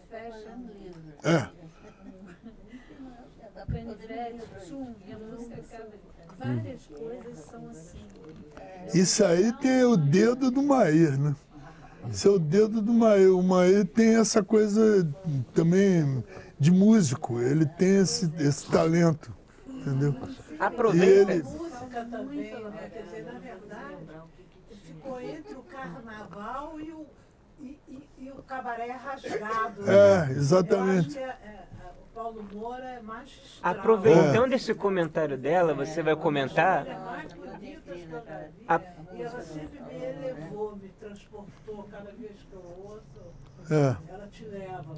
fecha o canivete, tchum, e a música acaba. Várias coisas são assim. Isso aí tem o dedo do Mair, né? Isso é o dedo do Mair. O Mair tem essa coisa também de músico, ele tem esse talento, entendeu? Aproveita. E música também, né? Quer dizer, na verdade, ficou entre o carnaval e o cabaré rasgado. Exatamente. Eu acho que o Paulo Moura é magistral. Aproveitando esse comentário dela, você vai comentar... É mais bonita e ela sempre me elevou, me transportou cada vez que eu ouço. Ela te leva.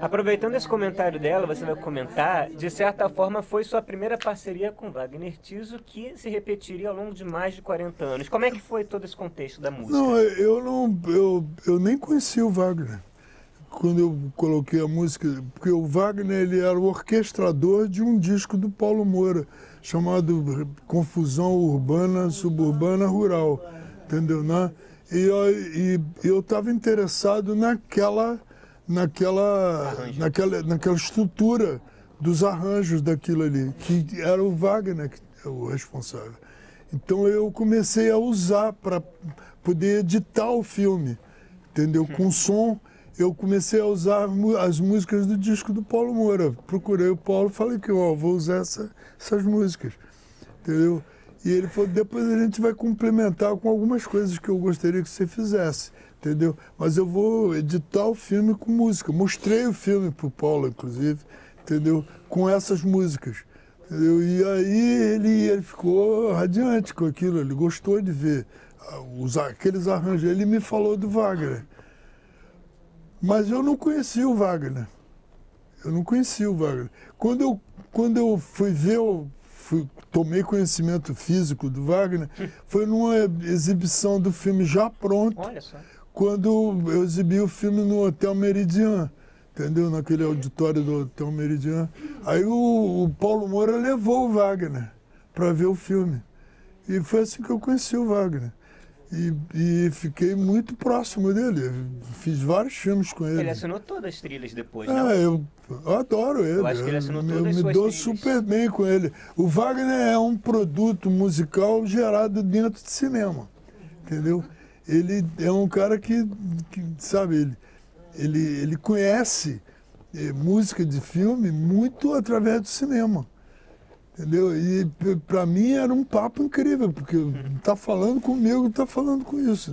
Aproveitando esse comentário dela, você vai comentar, de certa forma foi sua primeira parceria com Wagner Tiso, que se repetiria ao longo de mais de 40 anos. Como é que foi todo esse contexto da música? Não, eu nem conheci o Wagner quando eu coloquei a música, porque o Wagner ele era o orquestrador de um disco do Paulo Moura, chamado Confusão Urbana, Suburbana, Rural, entendeu, né? E eu estava interessado naquela estrutura dos arranjos daquilo ali, que era o Wagner que é o responsável. Então eu comecei a usar para poder editar o filme, entendeu? Com som, eu comecei a usar as músicas do disco do Paulo Moura. Procurei o Paulo e falei que vou usar essas músicas, entendeu? E ele falou, depois a gente vai complementar com algumas coisas que eu gostaria que você fizesse, entendeu? Mas eu vou editar o filme com música. Mostrei o filme para o Paulo, inclusive, entendeu? Com essas músicas, entendeu? E aí ele ficou radiante com aquilo, ele gostou de ver aqueles arranjos. Ele me falou do Wagner. Mas eu não conhecia o Wagner. Quando eu fui ver, tomei conhecimento físico do Wagner, foi numa exibição do filme já pronto. Olha só. Quando eu exibi o filme no Hotel Meridian, entendeu? Naquele auditório do Hotel Meridian. Aí o Paulo Moura levou o Wagner para ver o filme. E foi assim que eu conheci o Wagner. E fiquei muito próximo dele. Fiz vários filmes com ele. Ele assinou todas as trilhas depois, né? Eu adoro ele. Eu acho que ele assinou todas as me suas dou trilhas. super bem com ele. O Wagner é um produto musical gerado dentro de cinema, entendeu? Ele é um cara que sabe, ele conhece música de filme muito através do cinema. Entendeu? E para mim era um papo incrível, porque tá falando comigo, tá falando com isso,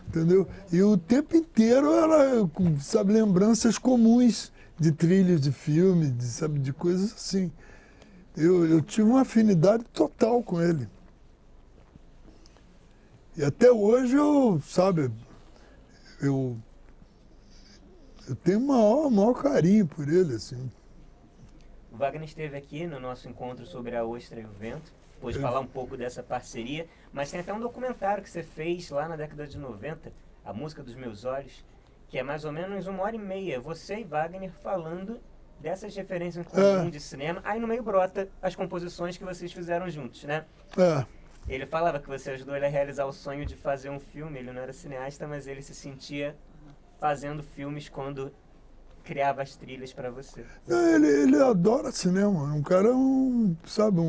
entendeu? E o tempo inteiro era, sabe, lembranças comuns de trilhas de filme, de coisas assim. Eu tive uma afinidade total com ele. E até hoje eu tenho o maior carinho por ele, assim. O Wagner esteve aqui no nosso encontro sobre a Ostra e o Vento, pôde falar um pouco dessa parceria, mas tem até um documentário que você fez lá na década de 90, A Música dos Meus Olhos, que é mais ou menos 1h30, você e Wagner falando dessas referências em comum de cinema, aí no meio brota as composições que vocês fizeram juntos, né? Ele falava que você ajudou ele a realizar o sonho de fazer um filme, ele não era cineasta, mas ele se sentia fazendo filmes quando criava as trilhas para você? Ele adora cinema. Um cara, sabe,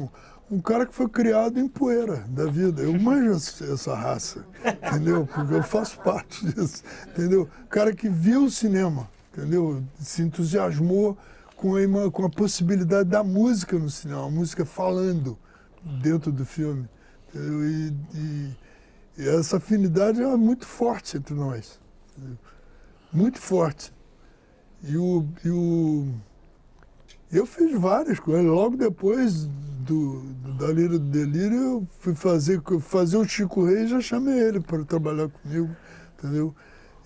um cara que foi criado em poeira da vida. Eu manjo essa raça, entendeu? Porque eu faço parte disso, entendeu? O cara que viu o cinema, entendeu? Se entusiasmou com a possibilidade da música no cinema, a música falando dentro do filme, entendeu? E essa afinidade é muito forte entre nós, entendeu? Muito forte. Eu fiz várias coisas. Logo depois da Lira do Delírio, eu fui fazer o Chico Rei e já chamei ele para trabalhar comigo, entendeu?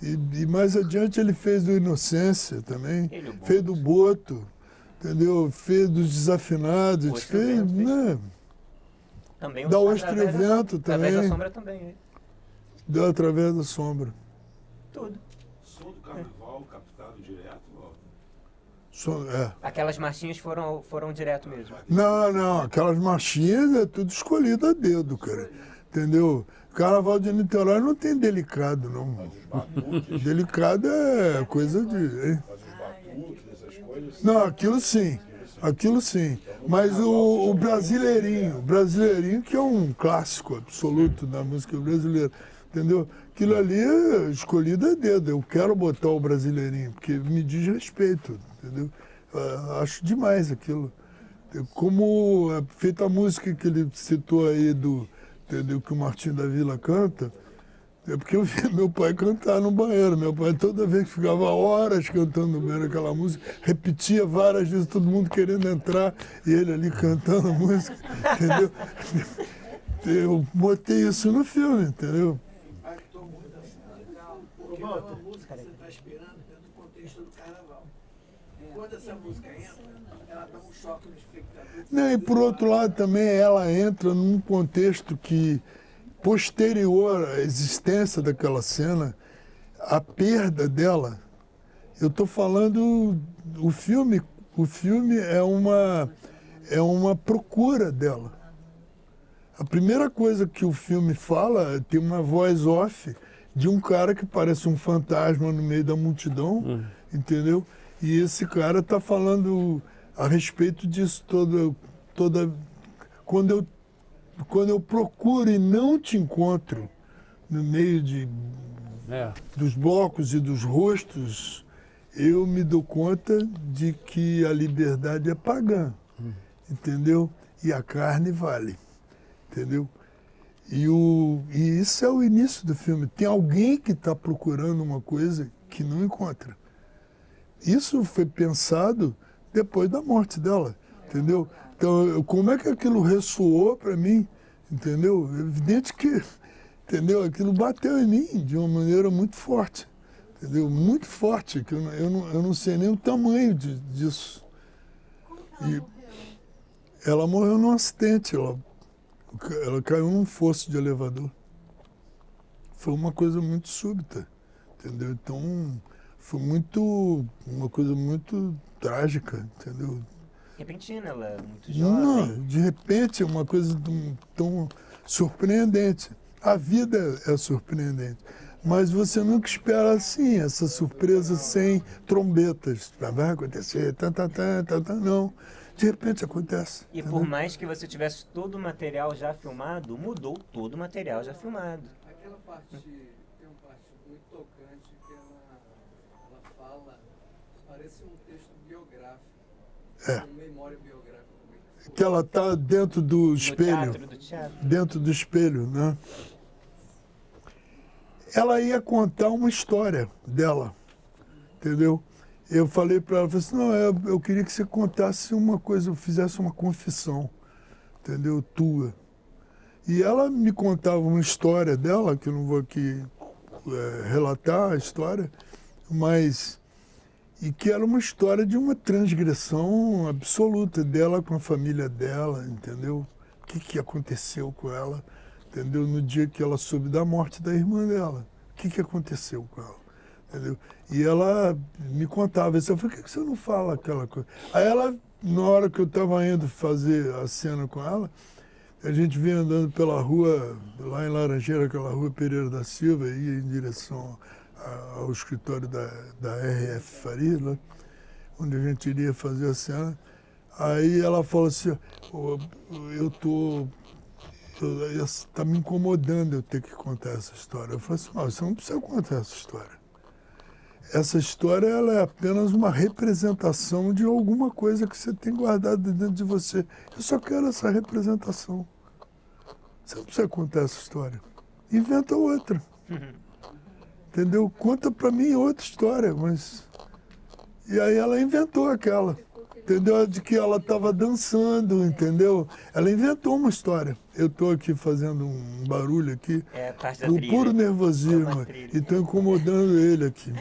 E mais adiante ele fez do Inocência também, fez do Boto, entendeu? Fez dos Desafinados, fez, né? Também da Ostra e Vento também. Através da Sombra também. Deu Através da Sombra. Tudo. Som do carnaval captado direto? Aquelas marchinhas foram direto mesmo? Não, aquelas marchinhas é tudo escolhido a dedo, cara. Entendeu? Carnaval de Niterói não tem delicado, não. Delicado é coisa de... Hein? Não, aquilo sim. Mas o Brasileirinho, que é um clássico absoluto da música brasileira, entendeu? Aquilo ali é escolhido a dedo. Eu quero botar o Brasileirinho, porque me diz respeito, entendeu? Acho demais aquilo. Como é feita a música que ele citou aí, entendeu? Que o Martinho da Vila canta, é porque eu vi meu pai cantar no banheiro. Meu pai, toda vez que ficava horas cantando no banheiro aquela música, repetia várias vezes, todo mundo querendo entrar, e ele ali cantando a música, entendeu? Eu botei isso no filme, entendeu? Porque é uma música que você está esperando dentro do contexto do carnaval. Quando essa música entra, ela dá um choque no espectador. Não, e por outro lado também ela entra num contexto que, posterior à existência daquela cena, a perda dela, eu estou falando, o filme é uma procura dela. A primeira coisa que o filme fala, tem uma voz off de um cara que parece um fantasma no meio da multidão, entendeu? E esse cara está falando a respeito disso quando eu procuro e não te encontro no meio dos blocos e dos rostos, eu me dou conta de que a liberdade é pagã, entendeu? E a carne vale, entendeu? E isso é o início do filme. Tem alguém que está procurando uma coisa que não encontra. Isso foi pensado depois da morte dela, entendeu? Então, como é que aquilo ressoou para mim, entendeu? É evidente que, entendeu? Aquilo bateu em mim de uma maneira muito forte, entendeu? Muito forte, que eu não sei nem o tamanho disso. E ela morreu num acidente, ela caiu num fosso de elevador. Foi uma coisa muito súbita, entendeu? Então, foi uma coisa muito trágica, entendeu? Repentina, ela é muito jovem. Não, de repente é uma coisa tão surpreendente. A vida é surpreendente, mas você nunca espera assim, essa surpresa sem trombetas. Vai acontecer, não. De repente acontece. E por mais que você tivesse todo o material já filmado, mudou todo o material já filmado. Aquela parte, tem uma parte muito tocante que ela fala, parece um texto biográfico, uma memória biográfica. Que ela está dentro do espelho. Dentro do espelho, né? Ela ia contar uma história dela, entendeu? Eu falei para ela, falei assim, não, eu queria que você contasse uma coisa, fizesse uma confissão, entendeu? Tua. E ela me contava uma história dela, que eu não vou aqui relatar a história, mas... E que era uma história de uma transgressão absoluta dela com a família dela, entendeu? O que aconteceu com ela, entendeu? No dia que ela soube da morte da irmã dela. O que aconteceu com ela, entendeu? E ela me contava isso. Eu falei, por que você não fala aquela coisa? Aí ela, na hora que eu estava indo fazer a cena com ela, a gente vinha andando pela rua, lá em Laranjeira, aquela rua Pereira da Silva, ia em direção ao escritório da RF Faria, né, onde a gente iria fazer a cena. Aí ela falou assim, está me incomodando eu ter que contar essa história. Eu falei assim, não, você não precisa contar essa história. Essa história ela é apenas uma representação de alguma coisa que você tem guardado dentro de você. Eu só quero essa representação. Você não precisa contar essa história. Inventa outra. Entendeu? Conta pra mim outra história, mas... E aí ela inventou aquela. Entendeu? De que ela estava dançando, entendeu? Ela inventou uma história. Eu estou aqui fazendo um barulho aqui, por puro nervosismo, e estou incomodando ele aqui.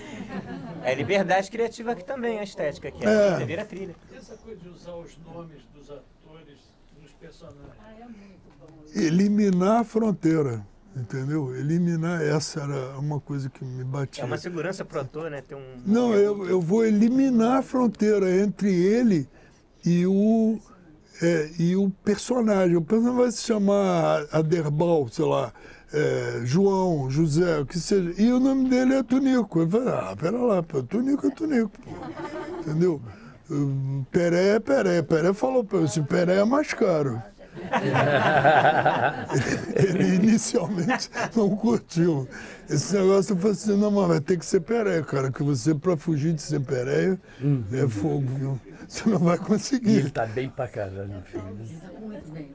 É liberdade criativa aqui também, a estética aqui. A trilha vira trilha. E essa coisa de usar os nomes dos atores nos personagens? É muito bom. Eliminar a fronteira. Entendeu? Eliminar, essa era uma coisa que me batia. É uma segurança pro ator, né? Ter um... Não, eu vou eliminar a fronteira entre ele e o personagem. O personagem vai se chamar Aderbal, sei lá, João, José, o que seja. E o nome dele é Tunico. Eu falei, pera lá, Tunico é Tunico. Entendeu? Peré é Peré. Peré falou para eu assim, Peré é mais caro. Ele inicialmente não curtiu esse negócio. Eu falei assim, não, mas vai ter que ser Peré, cara, que você, para fugir de ser Peré, é fogo, viu? Você não vai conseguir. E ele tá bem pra caramba no filme.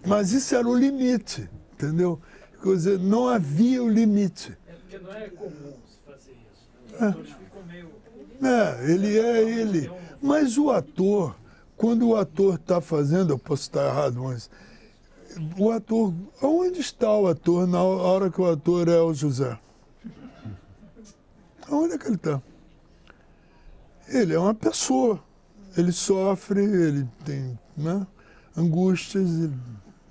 Mas isso era o limite, entendeu? Quer dizer, não havia o limite. É porque não é comum se fazer isso. Os atores ficam meio... Ele é ele. Mas o ator... Quando o ator está fazendo, eu posso estar errado, mas o ator, onde está o ator na hora que o ator é o José? Onde é que ele está? Ele é uma pessoa, ele sofre, ele tem angústias, ele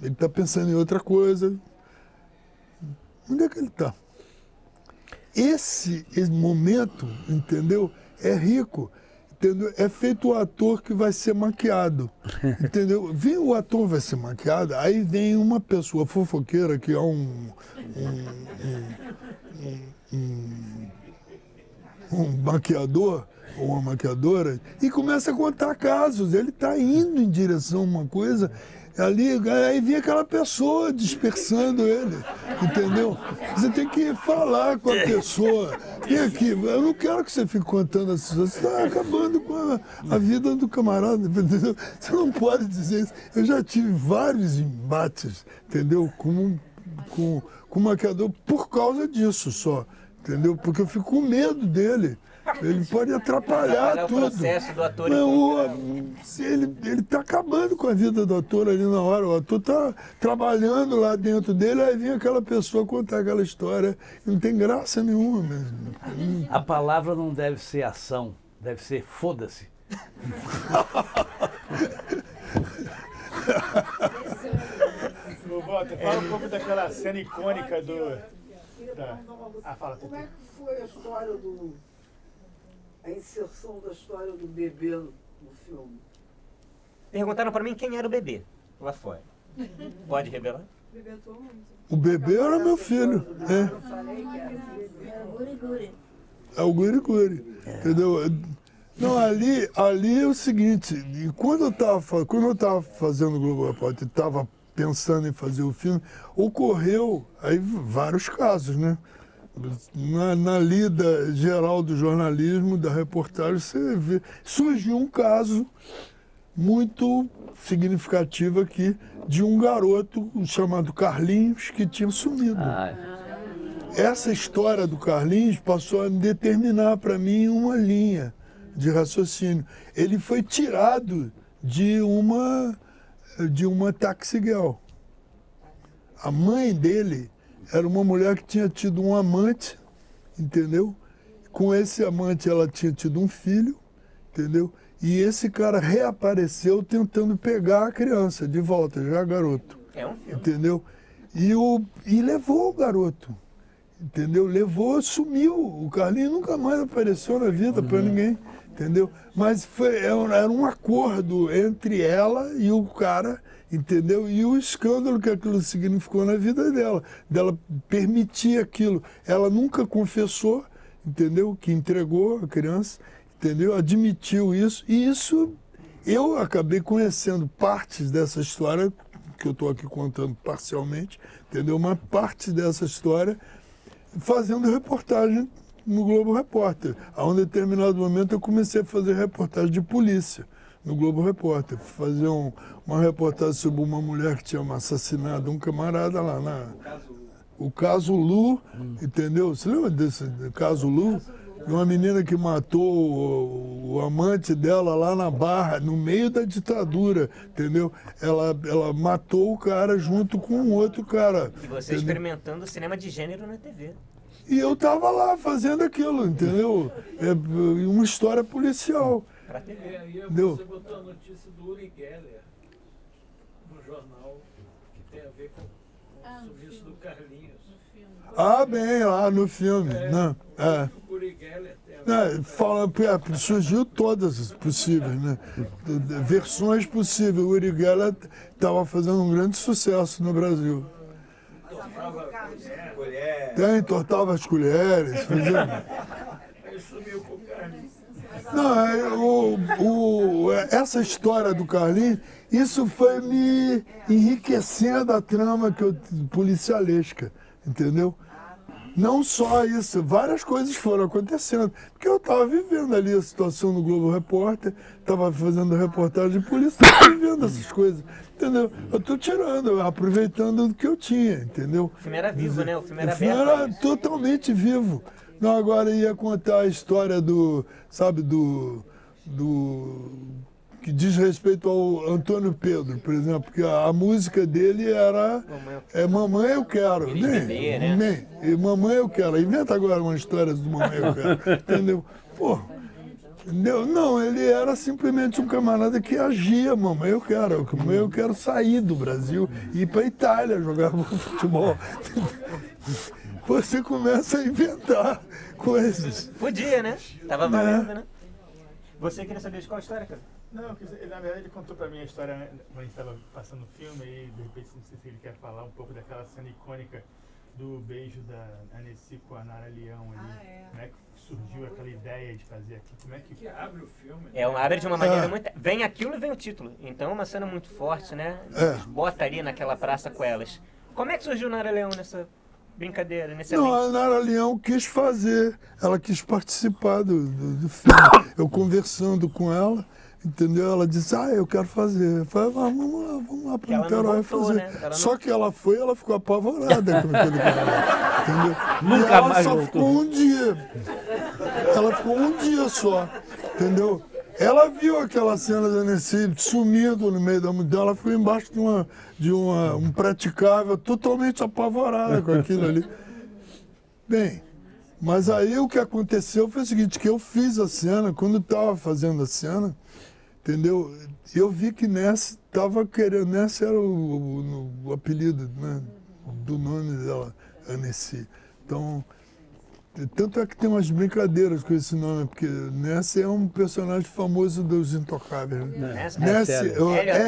está pensando em outra coisa. Onde é que ele está? Esse momento, entendeu? É rico. Entendeu? É feito o ator que vai ser maquiado, entendeu? Vem o ator vai ser maquiado, aí vem uma pessoa fofoqueira que é um maquiador ou uma maquiadora e começa a contar casos. Ele está indo em direção a uma coisa ali, aí vem aquela pessoa dispersando ele, entendeu? Você tem que falar com a pessoa. Vem aqui, eu não quero que você fique contando as coisas, você está acabando com a vida do camarada, entendeu? Você não pode dizer isso. Eu já tive vários embates, entendeu? Com o maquiador por causa disso só, entendeu? Porque eu fico com medo dele. Ele pode atrapalhar tudo. O processo do ator. Ele está acabando com a vida do ator ali na hora. O ator está trabalhando lá dentro dele, aí vem aquela pessoa contar aquela história. Não tem graça nenhuma mesmo. A palavra não deve ser ação, deve ser foda-se. Fala um pouco daquela cena icônica do... fala, como é que foi a história a inserção da história do bebê no filme? Perguntaram para mim quem era o bebê lá fora. Pode revelar? O bebê era meu filho. É o Guri-Guri. Entendeu? Não, ali é o seguinte, quando eu estava fazendo o Globo Repórter e estava pensando em fazer o filme, ocorreu aí vários casos, né? Na lida geral do jornalismo, da reportagem, você vê, surgiu um caso muito significativo aqui de um garoto chamado Carlinhos que tinha sumido. Essa história do Carlinhos passou a determinar para mim uma linha de raciocínio. Ele foi tirado de uma taxi girl. A mãe dele era uma mulher que tinha tido um amante, entendeu? Com esse amante ela tinha tido um filho, entendeu? E esse cara reapareceu tentando pegar a criança de volta, já garoto. É um filme. Entendeu? E levou o garoto, entendeu? Levou, sumiu. O Carlinhos nunca mais apareceu na vida para ninguém, entendeu? Mas era um acordo entre ela e o cara, entendeu? E o escândalo que aquilo significou na vida dela permitir aquilo. Ela nunca confessou, entendeu? Que entregou a criança, entendeu? Admitiu isso, e isso eu acabei conhecendo partes dessa história, que eu estou aqui contando parcialmente, entendeu? Uma parte dessa história fazendo reportagem no Globo Repórter. A um determinado momento eu comecei a fazer reportagem de polícia no Globo Repórter. Fazer uma reportagem sobre uma mulher que tinha assassinado um camarada lá o caso Lu, entendeu? Você lembra desse caso Lu? Uma menina que matou o amante dela lá na Barra, no meio da ditadura, entendeu? Ela matou o cara junto com um outro cara. E você experimentando cinema de gênero na TV. E eu tava lá fazendo aquilo, entendeu? Uma história policial. Pra TV. Aí você botou a notícia do Uri Geller no jornal, que tem a ver com o sumiço do Carlinhos. Bem, lá no filme. O Uri Geller tem surgiu todas as possíveis, né? Versões possíveis. O Uri Geller estava fazendo um grande sucesso no Brasil. Entortava as colheres. Ele sumiu com o Carlinhos. Não, essa história do Carlinhos, isso foi me enriquecendo a trama policialesca, entendeu? Não só isso, várias coisas foram acontecendo. Porque eu estava vivendo ali a situação no Globo Repórter, estava fazendo reportagem de polícia, estava vivendo essas coisas, entendeu? Eu estou tirando, aproveitando do que eu tinha, entendeu? O filme era vivo, né? O filme era aberto. O filme era totalmente vivo. Não, agora ia contar a história que diz respeito ao Antônio Pedro, por exemplo, porque a música dele era Mamãe Eu Quero. Mamãe Eu Quero. Inventa agora uma história do Mamãe Eu Quero, entendeu? Pô, entendeu? Não, ele era simplesmente um camarada que agia, Mamãe Eu Quero. Mamãe Eu Quero sair do Brasil e ir para a Itália jogar futebol. Você começa a inventar coisas. Podia, né? Tava valendo, né? Você queria saber de qual história, cara? Não, na verdade ele contou pra mim a história quando a gente estava passando o filme e de repente não sei se ele quer falar um pouco daquela cena icônica do beijo da Annecy com a Nara Leão ali. Como é que surgiu aquela ideia de fazer aquilo? Como é que abre o filme? Abre de uma maneira muito... Vem aquilo e vem o título. Então é uma cena muito forte, né? Bota ali naquela praça com elas. Como é que surgiu Nara Leão nessa brincadeira, nesse Não, a Nara Leão quis fazer, ela quis participar do filme. Eu conversando com ela, entendeu? Ela disse, eu quero fazer. Eu falei, vamos lá para Niterói fazer. Né? Só que ela ficou apavorada com aquele cara, entendeu? Nunca ela mais só voltou. ficou um dia. Ela ficou um dia só, entendeu? Ela viu aquela cena da Annecy sumindo no meio da multidão, ela ficou embaixo de um praticável, totalmente apavorada com aquilo ali. Bem, mas aí o que aconteceu foi o seguinte, que eu fiz a cena, quando estava fazendo a cena, entendeu? Eu vi que Ness estava querendo, Ness era o apelido, né, do nome dela, Annecy. Então, tanto é que tem umas brincadeiras com esse nome, porque Ness é um personagem famoso dos Intocáveis. Né?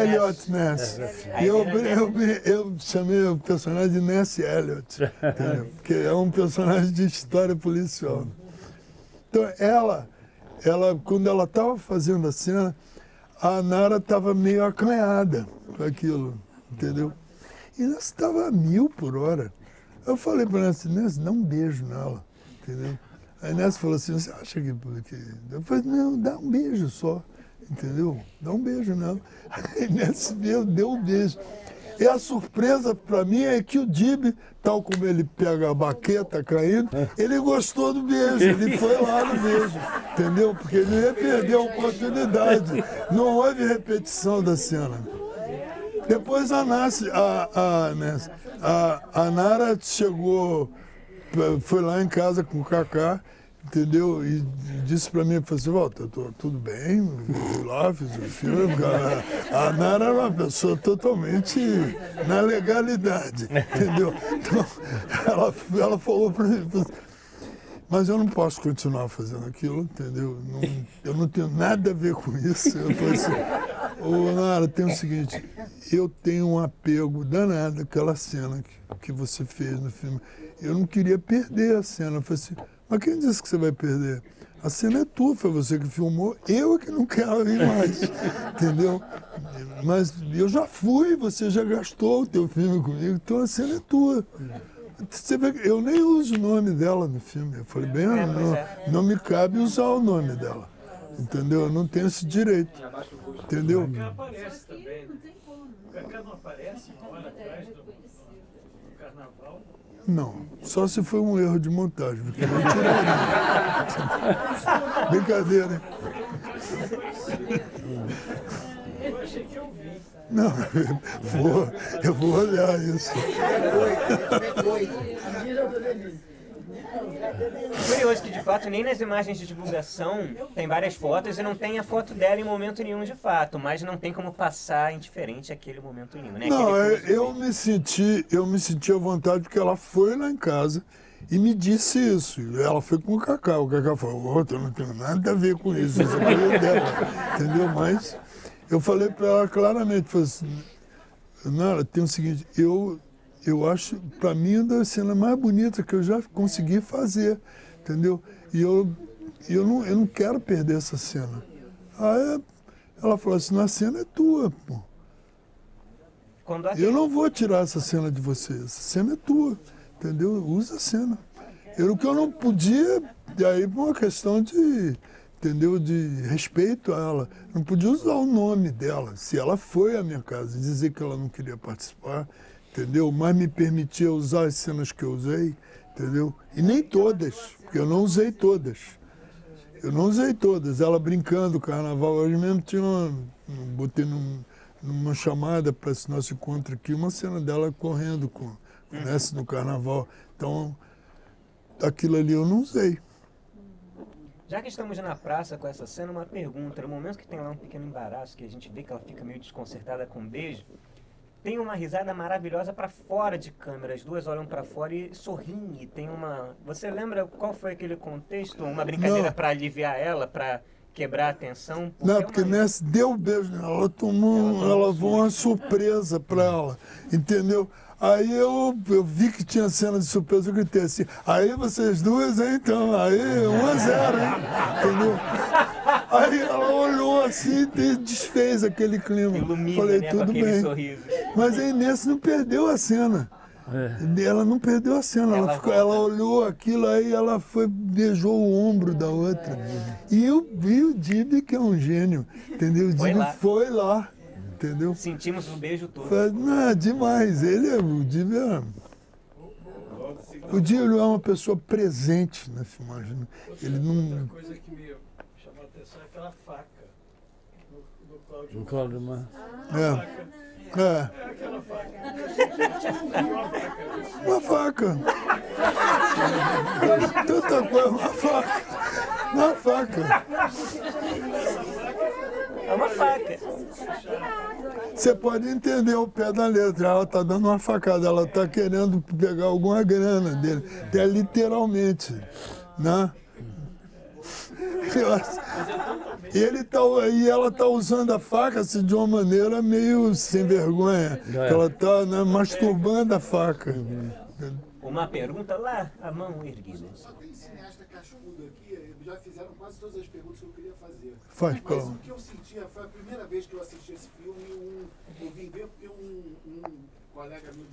Elliot Ness. E eu chamei o personagem de Ness Elliot, porque é um personagem de história policial. Então, ela quando ela estava fazendo a cena, a Nara estava meio acanhada com aquilo, entendeu? E Ness estava a 1000 por hora. Eu falei para Ness, dá um beijo nela. Entendeu? Aí Nessa falou assim, você acha que... Eu falei, não, dá um beijo só, entendeu? Dá um beijo nela. Aí Nessa deu um beijo. E a surpresa para mim é que o Dib, tal como ele pega a baqueta caindo, ele gostou do beijo, ele foi lá no beijo, entendeu? Porque ele ia perder a oportunidade. Não houve repetição da cena. Depois a Nara chegou... Foi lá em casa com o Cacá, entendeu? E disse pra mim, falou assim, volta, tudo bem, fui lá, fiz o filme. A Nara era uma pessoa totalmente na legalidade, entendeu? Então, ela falou pra mim, Mas eu não posso continuar fazendo aquilo, entendeu? Eu não tenho nada a ver com isso. Eu falei assim, ô Nara, tem o seguinte, eu tenho um apego danado àquela cena que você fez no filme. Eu não queria perder a cena. Eu falei assim, mas quem disse que você vai perder? A cena é tua, foi você que filmou, eu é que não quero ir mais, entendeu? Mas eu já fui, você já gastou o teu filme comigo, então a cena é tua. Você vê, eu nem uso o nome dela no filme. Eu falei, bem, não me cabe usar o nome dela. Entendeu? Eu não tenho esse direito. Entendeu? O Cacá aparece também. O Cacá não aparece uma hora atrás do carnaval? Não, só se foi um erro de montagem, porque eu não tiraria. Brincadeira, hein? Eu achei que eu vi. Não, eu vou olhar isso. Curioso que, de fato, nem nas imagens de divulgação tem várias fotos e não tem a foto dela em momento nenhum, de fato, mas não tem como passar indiferente aquele momento lindo, né? Não, eu me senti à vontade porque ela foi lá em casa e me disse isso. Ela foi com o Cacá falou, eu não tenho nada a ver com isso, isso é dela, entendeu? Mas eu falei para ela claramente, falei assim, Nara, tem o seguinte, eu acho, para mim, uma das cenas mais bonitas que eu já consegui fazer, entendeu? E eu não quero perder essa cena. Aí ela falou assim, a cena é tua, pô. Eu não vou tirar essa cena de você, essa cena é tua, entendeu? Usa a cena. O que eu não podia, e aí por uma questão de, entendeu, de respeito a ela, não podia usar o nome dela. Se ela foi à minha casa e dizer que ela não queria participar, entendeu? Mas me permitia usar as cenas que eu usei, entendeu? E nem todas, porque eu não usei todas. Eu não usei todas. Ela brincando, carnaval, hoje mesmo botei numa chamada para esse nosso encontro aqui, uma cena dela correndo com Ness no carnaval. Então, aquilo ali eu não usei. Já que estamos na praça com essa cena, uma pergunta. No momento que tem lá um pequeno embaraço, que a gente vê que ela fica meio desconcertada com um beijo, tem uma risada maravilhosa para fora de câmera. As duas olham para fora e sorriem. Tem uma... Você lembra qual foi aquele contexto? Uma brincadeira para aliviar ela, para quebrar a tensão? Não, porque Ness deu o beijo nela. Ela tomou, ela foi uma surpresa para ela, entendeu? Aí eu vi que tinha cena de surpresa, eu gritei assim, aí vocês duas, hein, então, aí 1-0, hein, entendeu? Aí ela olhou assim e desfez aquele clima. Ilumina, falei, né, tudo bem. Sorriso. Mas a Inês não perdeu a cena. Ela não perdeu a cena, ela olhou aquilo, aí ela beijou o ombro da outra. E o Dibi, que é um gênio, entendeu? O Dibi foi lá. Entendeu? Sentimos um beijo todo. Não, demais. O Dibi é uma pessoa presente na filmagem. Ele não... Outra coisa que me chamou a atenção é aquela faca do Cláudio. Do Cláudio Mar. É aquela faca. Uma faca. Tanta coisa, uma faca. Uma faca. É uma faca. Você pode entender o pé da letra. Ela está dando uma facada, ela está querendo pegar alguma grana dele. Até literalmente. Né? E ela está usando a faca assim, de uma maneira meio sem vergonha. Ela está, né, masturbando a faca. Uma pergunta lá, a mão erguida. Só tem cineasta cascudo aqui, já fizeram quase todas as perguntas que eu queria fazer. Mas o que eu sentia, foi a primeira vez que eu assisti esse filme, eu vim ver porque um colega meu,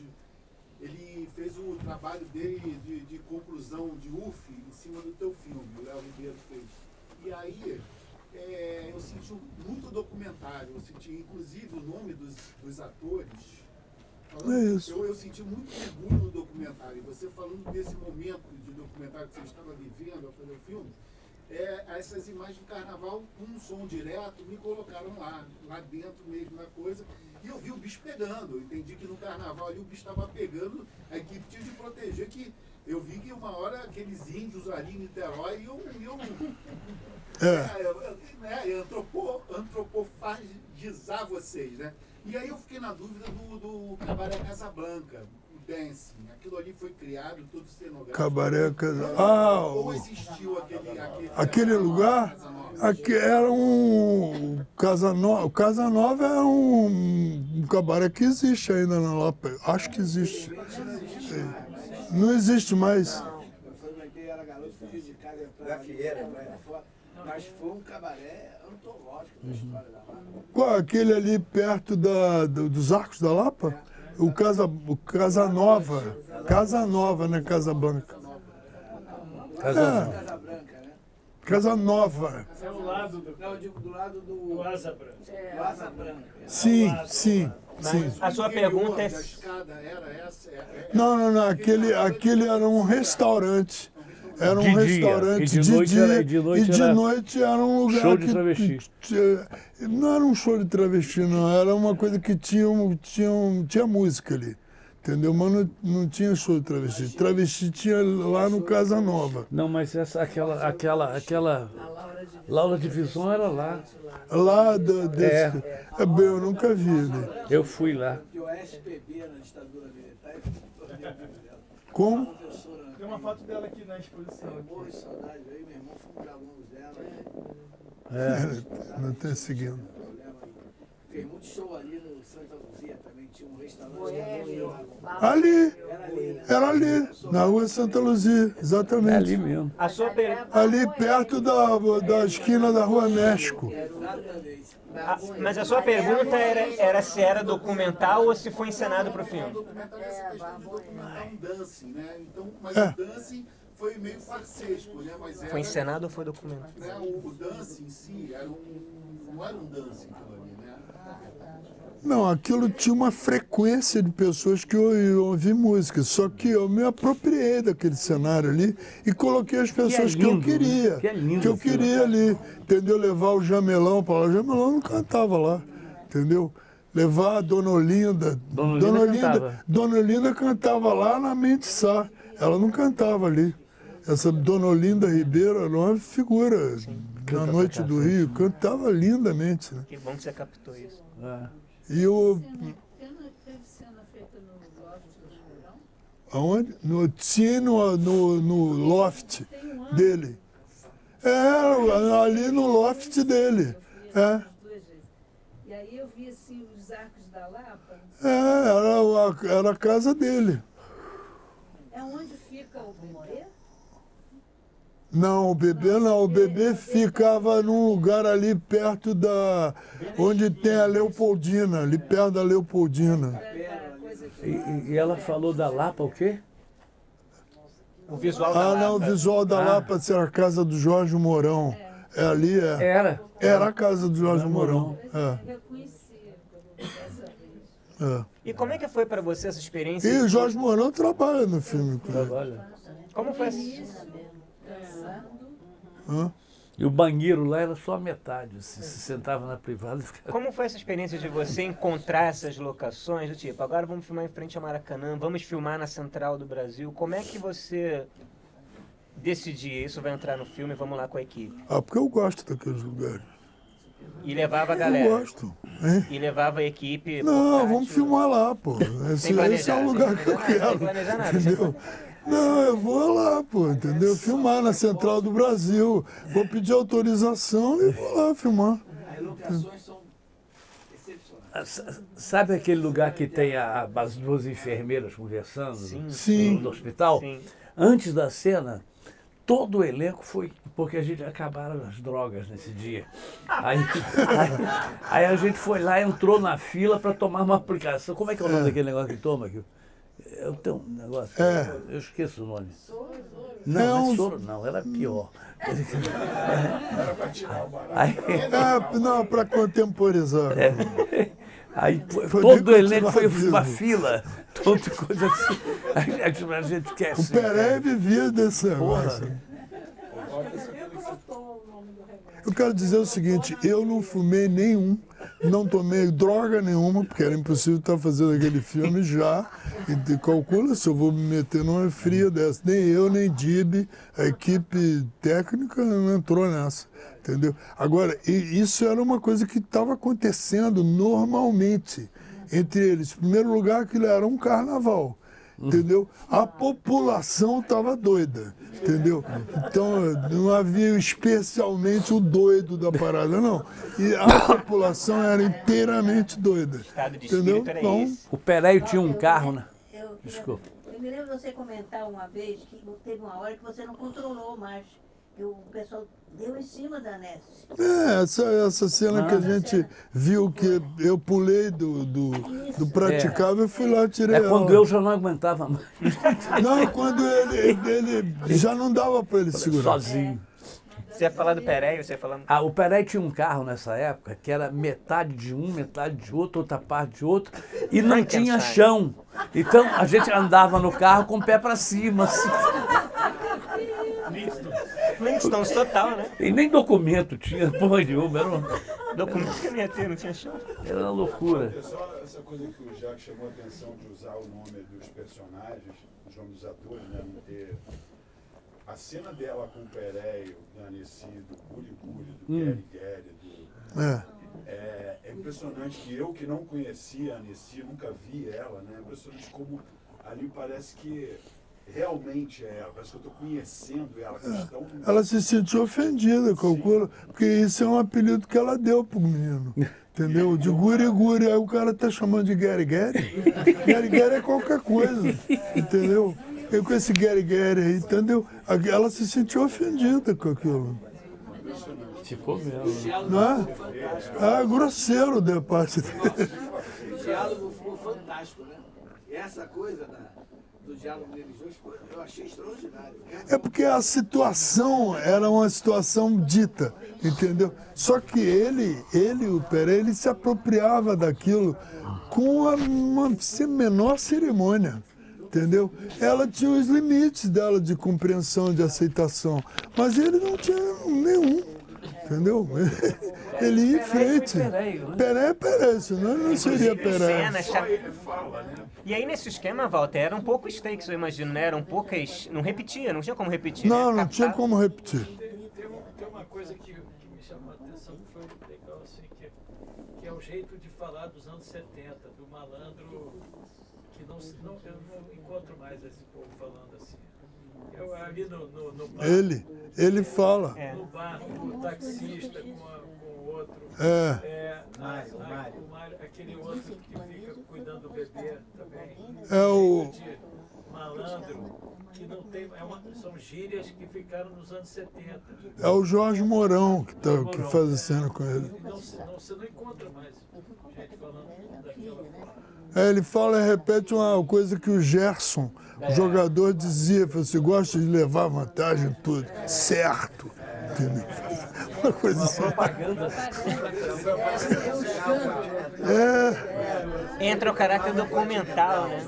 ele fez o trabalho dele de conclusão de UF em cima do teu filme, o Léo Ribeiro fez. E aí, eu senti muito documentário, eu senti inclusive o nome dos atores. Eu senti muito orgulho no documentário. E você falando desse momento de documentário que você estava vivendo ao fazer o filme, essas imagens do carnaval com um som direto me colocaram lá dentro mesmo da coisa. E eu vi o bicho pegando. Eu entendi que no carnaval ali o bicho estava pegando, a equipe tinha de proteger, que eu vi que uma hora aqueles índios ali em Niterói iam antropofagizar vocês, né? E aí eu fiquei na dúvida do Cabaré Casablanca, dancing, aquilo ali foi criado, tudo cenográfico. Cabaré Casa... Ou existiu aquele lugar? Era um... O Casa Nova é um cabaré que existe ainda na Lapa. Acho que existe. Não existe mais. Eu era garoto, fugi de casa pra Fieira, mas foi um cabaré antológico da história da Lapa. Qual? Aquele ali perto dos Arcos da Lapa? O Casa Nova. Casa Nova, né? Casa Blanca. Casa Branca, né? Casa Nova. É o lado do... Não, eu digo do lado do Asa Branca. Do Asa Branca. Sim, sim. Sim. A sua pergunta é... Não. Aquele era um restaurante. Era um restaurante de dia e de noite era um lugar show de travesti. Não era um show de travesti, não. Era uma coisa que tinha música ali. Entendeu? Mas não tinha show de travesti. Travesti tinha lá no Casa Nova. Não, mas aquela Laura de Vison era lá. Lá desse... eu nunca vi. Né? Eu fui lá. E o SPB na ditadura militar. Como? Tem uma foto dela aqui na exposição. Eu morro de saudade, eu e meu irmão fomos alunos dela. Não tem seguindo. Fez muito show ali no Santa Luzia também, tinha um restaurante. Era ali, na rua Santa Luzia, exatamente. É ali mesmo. Ali perto da esquina da Rua México. Mas a sua pergunta era se era documental ou se foi encenado para o filme? Um dancing, né? Então, mas o dancing foi meio farsesco, né? Mas foi encenado ou foi documentado? Né? O dancing em si não era um dancing aquilo ali, né? Não, aquilo tinha uma frequência de pessoas que iam ouvir música, só que eu me apropriei daquele cenário ali e coloquei as pessoas que eu queria, que eu queria ali, entendeu? Levar o Jamelão para lá, o Jamelão não cantava lá, entendeu? Levar a Dona Olinda, Dona Olinda cantava lá na Mente Sá, ela não cantava ali. Essa Dona Olinda Ribeiro era uma figura na Noite do Rio, cantava lindamente. Né? Que bom que você captou isso. E o... Teve cena feita no loft do Mourão? Aonde? Tinha no loft dele. Ali no loft dele. E aí eu vi assim os Arcos da Lapa. Era a casa dele. É onde fica o bebê? Não, o bebê não. O bebê ficava num lugar ali perto onde tem a Leopoldina, ali perto da Leopoldina. E ela falou da Lapa o quê? O visual da Lapa. Não, o visual da Lapa era a casa do Jorge Mourão. Ali Era a casa do Jorge Mourão. Eu conhecia dessa vez. E como é que foi para você essa experiência? E o Jorge Mourão trabalha no filme. Trabalha. Como foi essa? E o banheiro lá era só a metade, se sentava na privada e ficava... Como foi essa experiência de você encontrar essas locações, do tipo, agora vamos filmar em frente ao Maracanã, vamos filmar na Central do Brasil, como é que você decidia, isso vai entrar no filme, vamos lá com a equipe? Porque eu gosto daqueles lugares. E levava a galera? Eu gosto. Hein? E levava a equipe? Não, vamos filmar lá, pô. Esse é o lugar que eu quero. Sem planejar nada, entendeu? Não, eu vou lá, pô, entendeu? Filmar na Central do Brasil. Vou pedir autorização e vou lá filmar. As locações são excepcionais. Sabe aquele lugar que tem as duas enfermeiras conversando no hospital? Sim. Antes da cena, todo o elenco foi, porque a gente acabaram as drogas nesse dia. Aí a gente foi lá, entrou na fila para tomar uma aplicação. Como é que é o nome daquele negócio que toma aqui? Eu tenho um negócio, eu esqueço o nome. Não, é soro, não, era pior. Não, para contemporizar. Aí todo o elenco foi uma fila, toda coisa assim. A gente quer o Peré vivia desse negócio. Eu quero dizer o seguinte, eu não fumei nenhum, não tomei droga nenhuma, porque era impossível estar fazendo aquele filme já. E calcula se eu vou me meter numa fria dessa. Nem eu, nem Dib, a equipe técnica não entrou nessa, entendeu? Agora, isso era uma coisa que estava acontecendo normalmente entre eles. Em primeiro lugar, aquilo era um carnaval. entendeu? A população estava doida, entendeu? Então, não havia especialmente o doido da parada, não. E a população era inteiramente doida, entendeu? Então, o Pereio tinha um carro, né? Desculpa. Eu me lembro de você comentar uma vez que teve uma hora que você não controlou mais, que o pessoal deu em cima da Nessie. Essa cena que a gente viu, que eu pulei do praticável e fui lá, tirei ela. Quando eu já não aguentava mais. Não, quando ele já não dava para ele segurar. Sozinho. Você ia falar do Pereio, você ia falar... O Pereio tinha um carro nessa época que era metade de um, metade de outro, outra parte de outro, e não tinha chão. Então a gente andava no carro com o pé para cima. Assim. Flintstones total, né? E nem documento tinha, porra nenhuma. Documento que ia ter, não tinha chão. Era uma loucura. Só essa coisa que o Jacques chamou a atenção de usar o nome dos personagens, os nomes dos atores, né? Não ter... A cena dela com o Pereio, da Annecy, do Guri Guri, do Gary Gary, é impressionante que eu que não conhecia a Annecy, nunca vi ela, né? É impressionante como ali parece que realmente é ela, parece que eu estou conhecendo ela. Ela se sentiu ofendida, calcula, porque isso é um apelido que ela deu pro menino. Entendeu? De Guri Guri, aí o cara tá chamando de Gary Gary. Gary Gary é qualquer coisa, entendeu? Eu com esse Gary Gary aí, entendeu? Ela se sentiu ofendida com aquilo. Ficou mesmo. Não é? Grosseiro da parte dele. O diálogo foi fantástico, né? E essa coisa do diálogo deles dois, eu achei extraordinário. É porque a situação era uma situação dita, entendeu? Só que o Pereira, ele se apropriava daquilo com uma menor cerimônia. Entendeu? Ela tinha os limites dela de compreensão, de aceitação, mas ele não tinha nenhum, entendeu? Ele ia em frente. Pereira é Pereira, senão ele não seria Pereira. E aí nesse esquema, Walter, eram poucos takes, eu imagino, né? Eram poucas, não repetia, não tinha como repetir. Não tinha como repetir. Tem uma coisa que me chamou a atenção, que foi legal, assim, que é o jeito de falar dos anos 70, do malandro... eu não encontro mais esse povo falando assim. Eu ali no bar, ele fala. No bar, o taxista com o outro. O Mário, aquele outro que fica cuidando do bebê também. É o malandro, que não tem. São gírias que ficaram nos anos 70. É o Jorge Mourão que faz a cena com ele. Você não encontra mais gente falando daquela forma. Ele fala e repete uma coisa que o Gerson, o jogador, dizia: você gosta de levar vantagem em tudo. Certo. Entendeu? Uma coisa assim. Entra o caráter documental, né?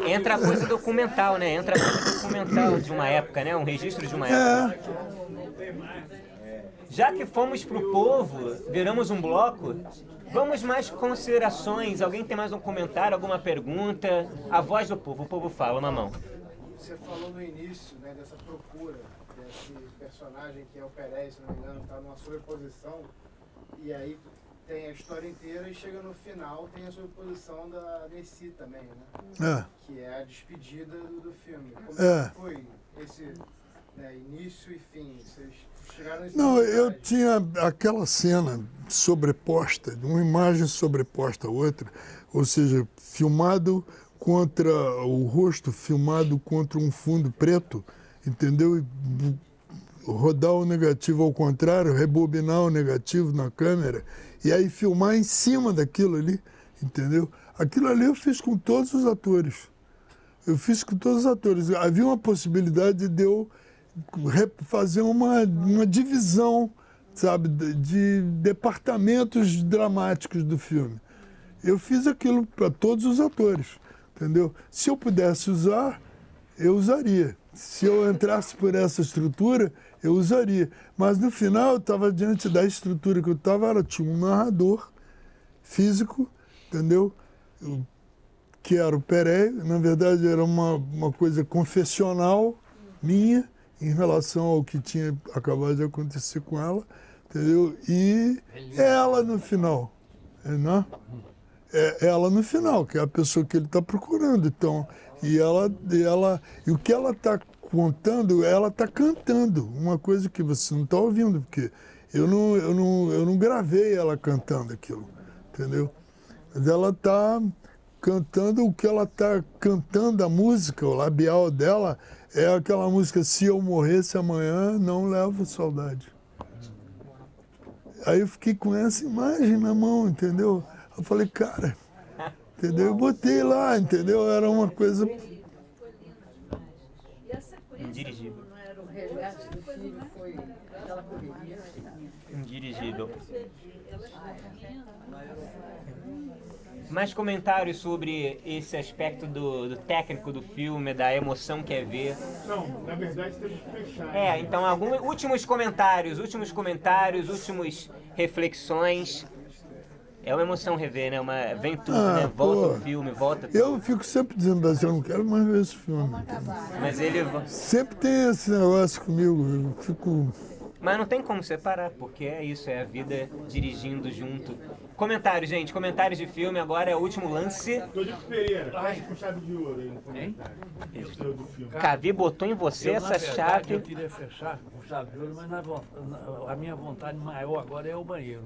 Entra a coisa documental, né? Entra a coisa documental de uma época, né? Um registro de uma época. Já que fomos pro povo, viramos um bloco, vamos mais considerações. Alguém tem mais um comentário, alguma pergunta? A voz do povo, o povo fala, Mamão. Você falou no início, né, dessa procura desse personagem que é o Pereira, se não me engano, está numa sobreposição, e aí tem a história inteira e chega no final, tem a sobreposição da Annecy também, né? Que é a despedida do filme. Como é que foi esse início e fim? Vocês chegaram nesse eu tinha aquela cena sobreposta, uma imagem sobreposta a outra, ou seja, filmado contra o rosto, filmado contra um fundo preto, entendeu? E rodar o negativo ao contrário, rebobinar o negativo na câmera e aí filmar em cima daquilo ali, entendeu? Aquilo ali eu fiz com todos os atores. Havia uma possibilidade de eu fazer uma divisão, sabe, de departamentos dramáticos do filme. Eu fiz aquilo para todos os atores, entendeu? Se eu pudesse usar, eu usaria. Se eu entrasse por essa estrutura, eu usaria. Mas no final, eu estava diante da estrutura que eu estava, tinha um narrador físico, entendeu? Que era o Pereira. Na verdade, era uma coisa confessional minha em relação ao que tinha acabado de acontecer com ela, entendeu? E ela no final, né? é ela no final, que é a pessoa que ele está procurando. Então, e o que ela está contando, ela está cantando, uma coisa que você não está ouvindo, porque eu não gravei ela cantando aquilo, entendeu? Mas ela está cantando o que ela está cantando, a música, o labial dela é aquela música Se Eu Morresse Amanhã, Não Levo Saudade. Aí eu fiquei com essa imagem na mão, entendeu? Eu falei, cara, entendeu? Eu botei lá, entendeu? Era uma coisa... Indirigível. Não era o resgate do filho, foi aquela correria. Indirigível. Mais comentários sobre esse aspecto do técnico do filme, da emoção que é ver? Não, na verdade temos que fechar. Então, últimos comentários, últimas reflexões. É uma emoção rever, né? Vem tudo, né? Volta o filme, volta tudo. Eu fico sempre dizendo assim, eu não quero mais ver esse filme. Mas ele... Sempre tem esse negócio comigo, eu fico... Mas não tem como separar, porque é isso, é a vida dirigindo junto. Comentários, gente, comentários de filme, agora é o último lance. Dodico Pereira, fecha com chave de ouro aí no comentário. Cavi botou em você essa chave. Eu queria fechar com chave de ouro, mas a minha vontade maior agora é o banheiro.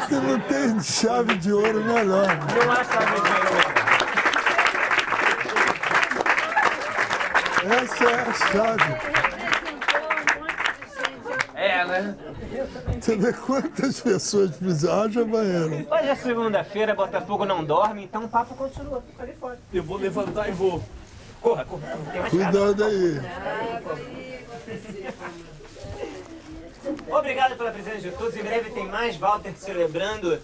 Você não tem chave de ouro melhor. Não há chave de ouro. Essa é a chave. Né? Você vê quantas pessoas precisam. Haja banheiro. Hoje é segunda-feira, Botafogo não dorme, então o papo continua. Fica ali fora. Eu vou levantar e vou. Corra. Cuidado aí. Obrigado pela presença de todos. Em breve tem mais Walter celebrando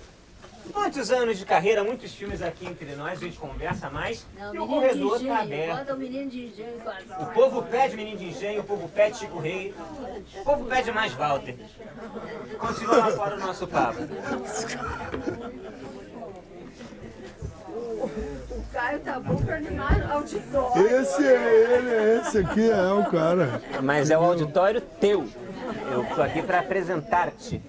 muitos anos de carreira, muitos filmes aqui entre nós, a gente conversa mais. Não, e o corredor está aberto. Bota o menino de engenho. O povo pede menino de engenho, o povo pede Chico Rei, o povo pede mais Walter. Continua lá fora o nosso papo. O Caio tá bom para animar auditório. Esse aqui é o cara. Mas é o auditório teu. Eu tô aqui para apresentar-te.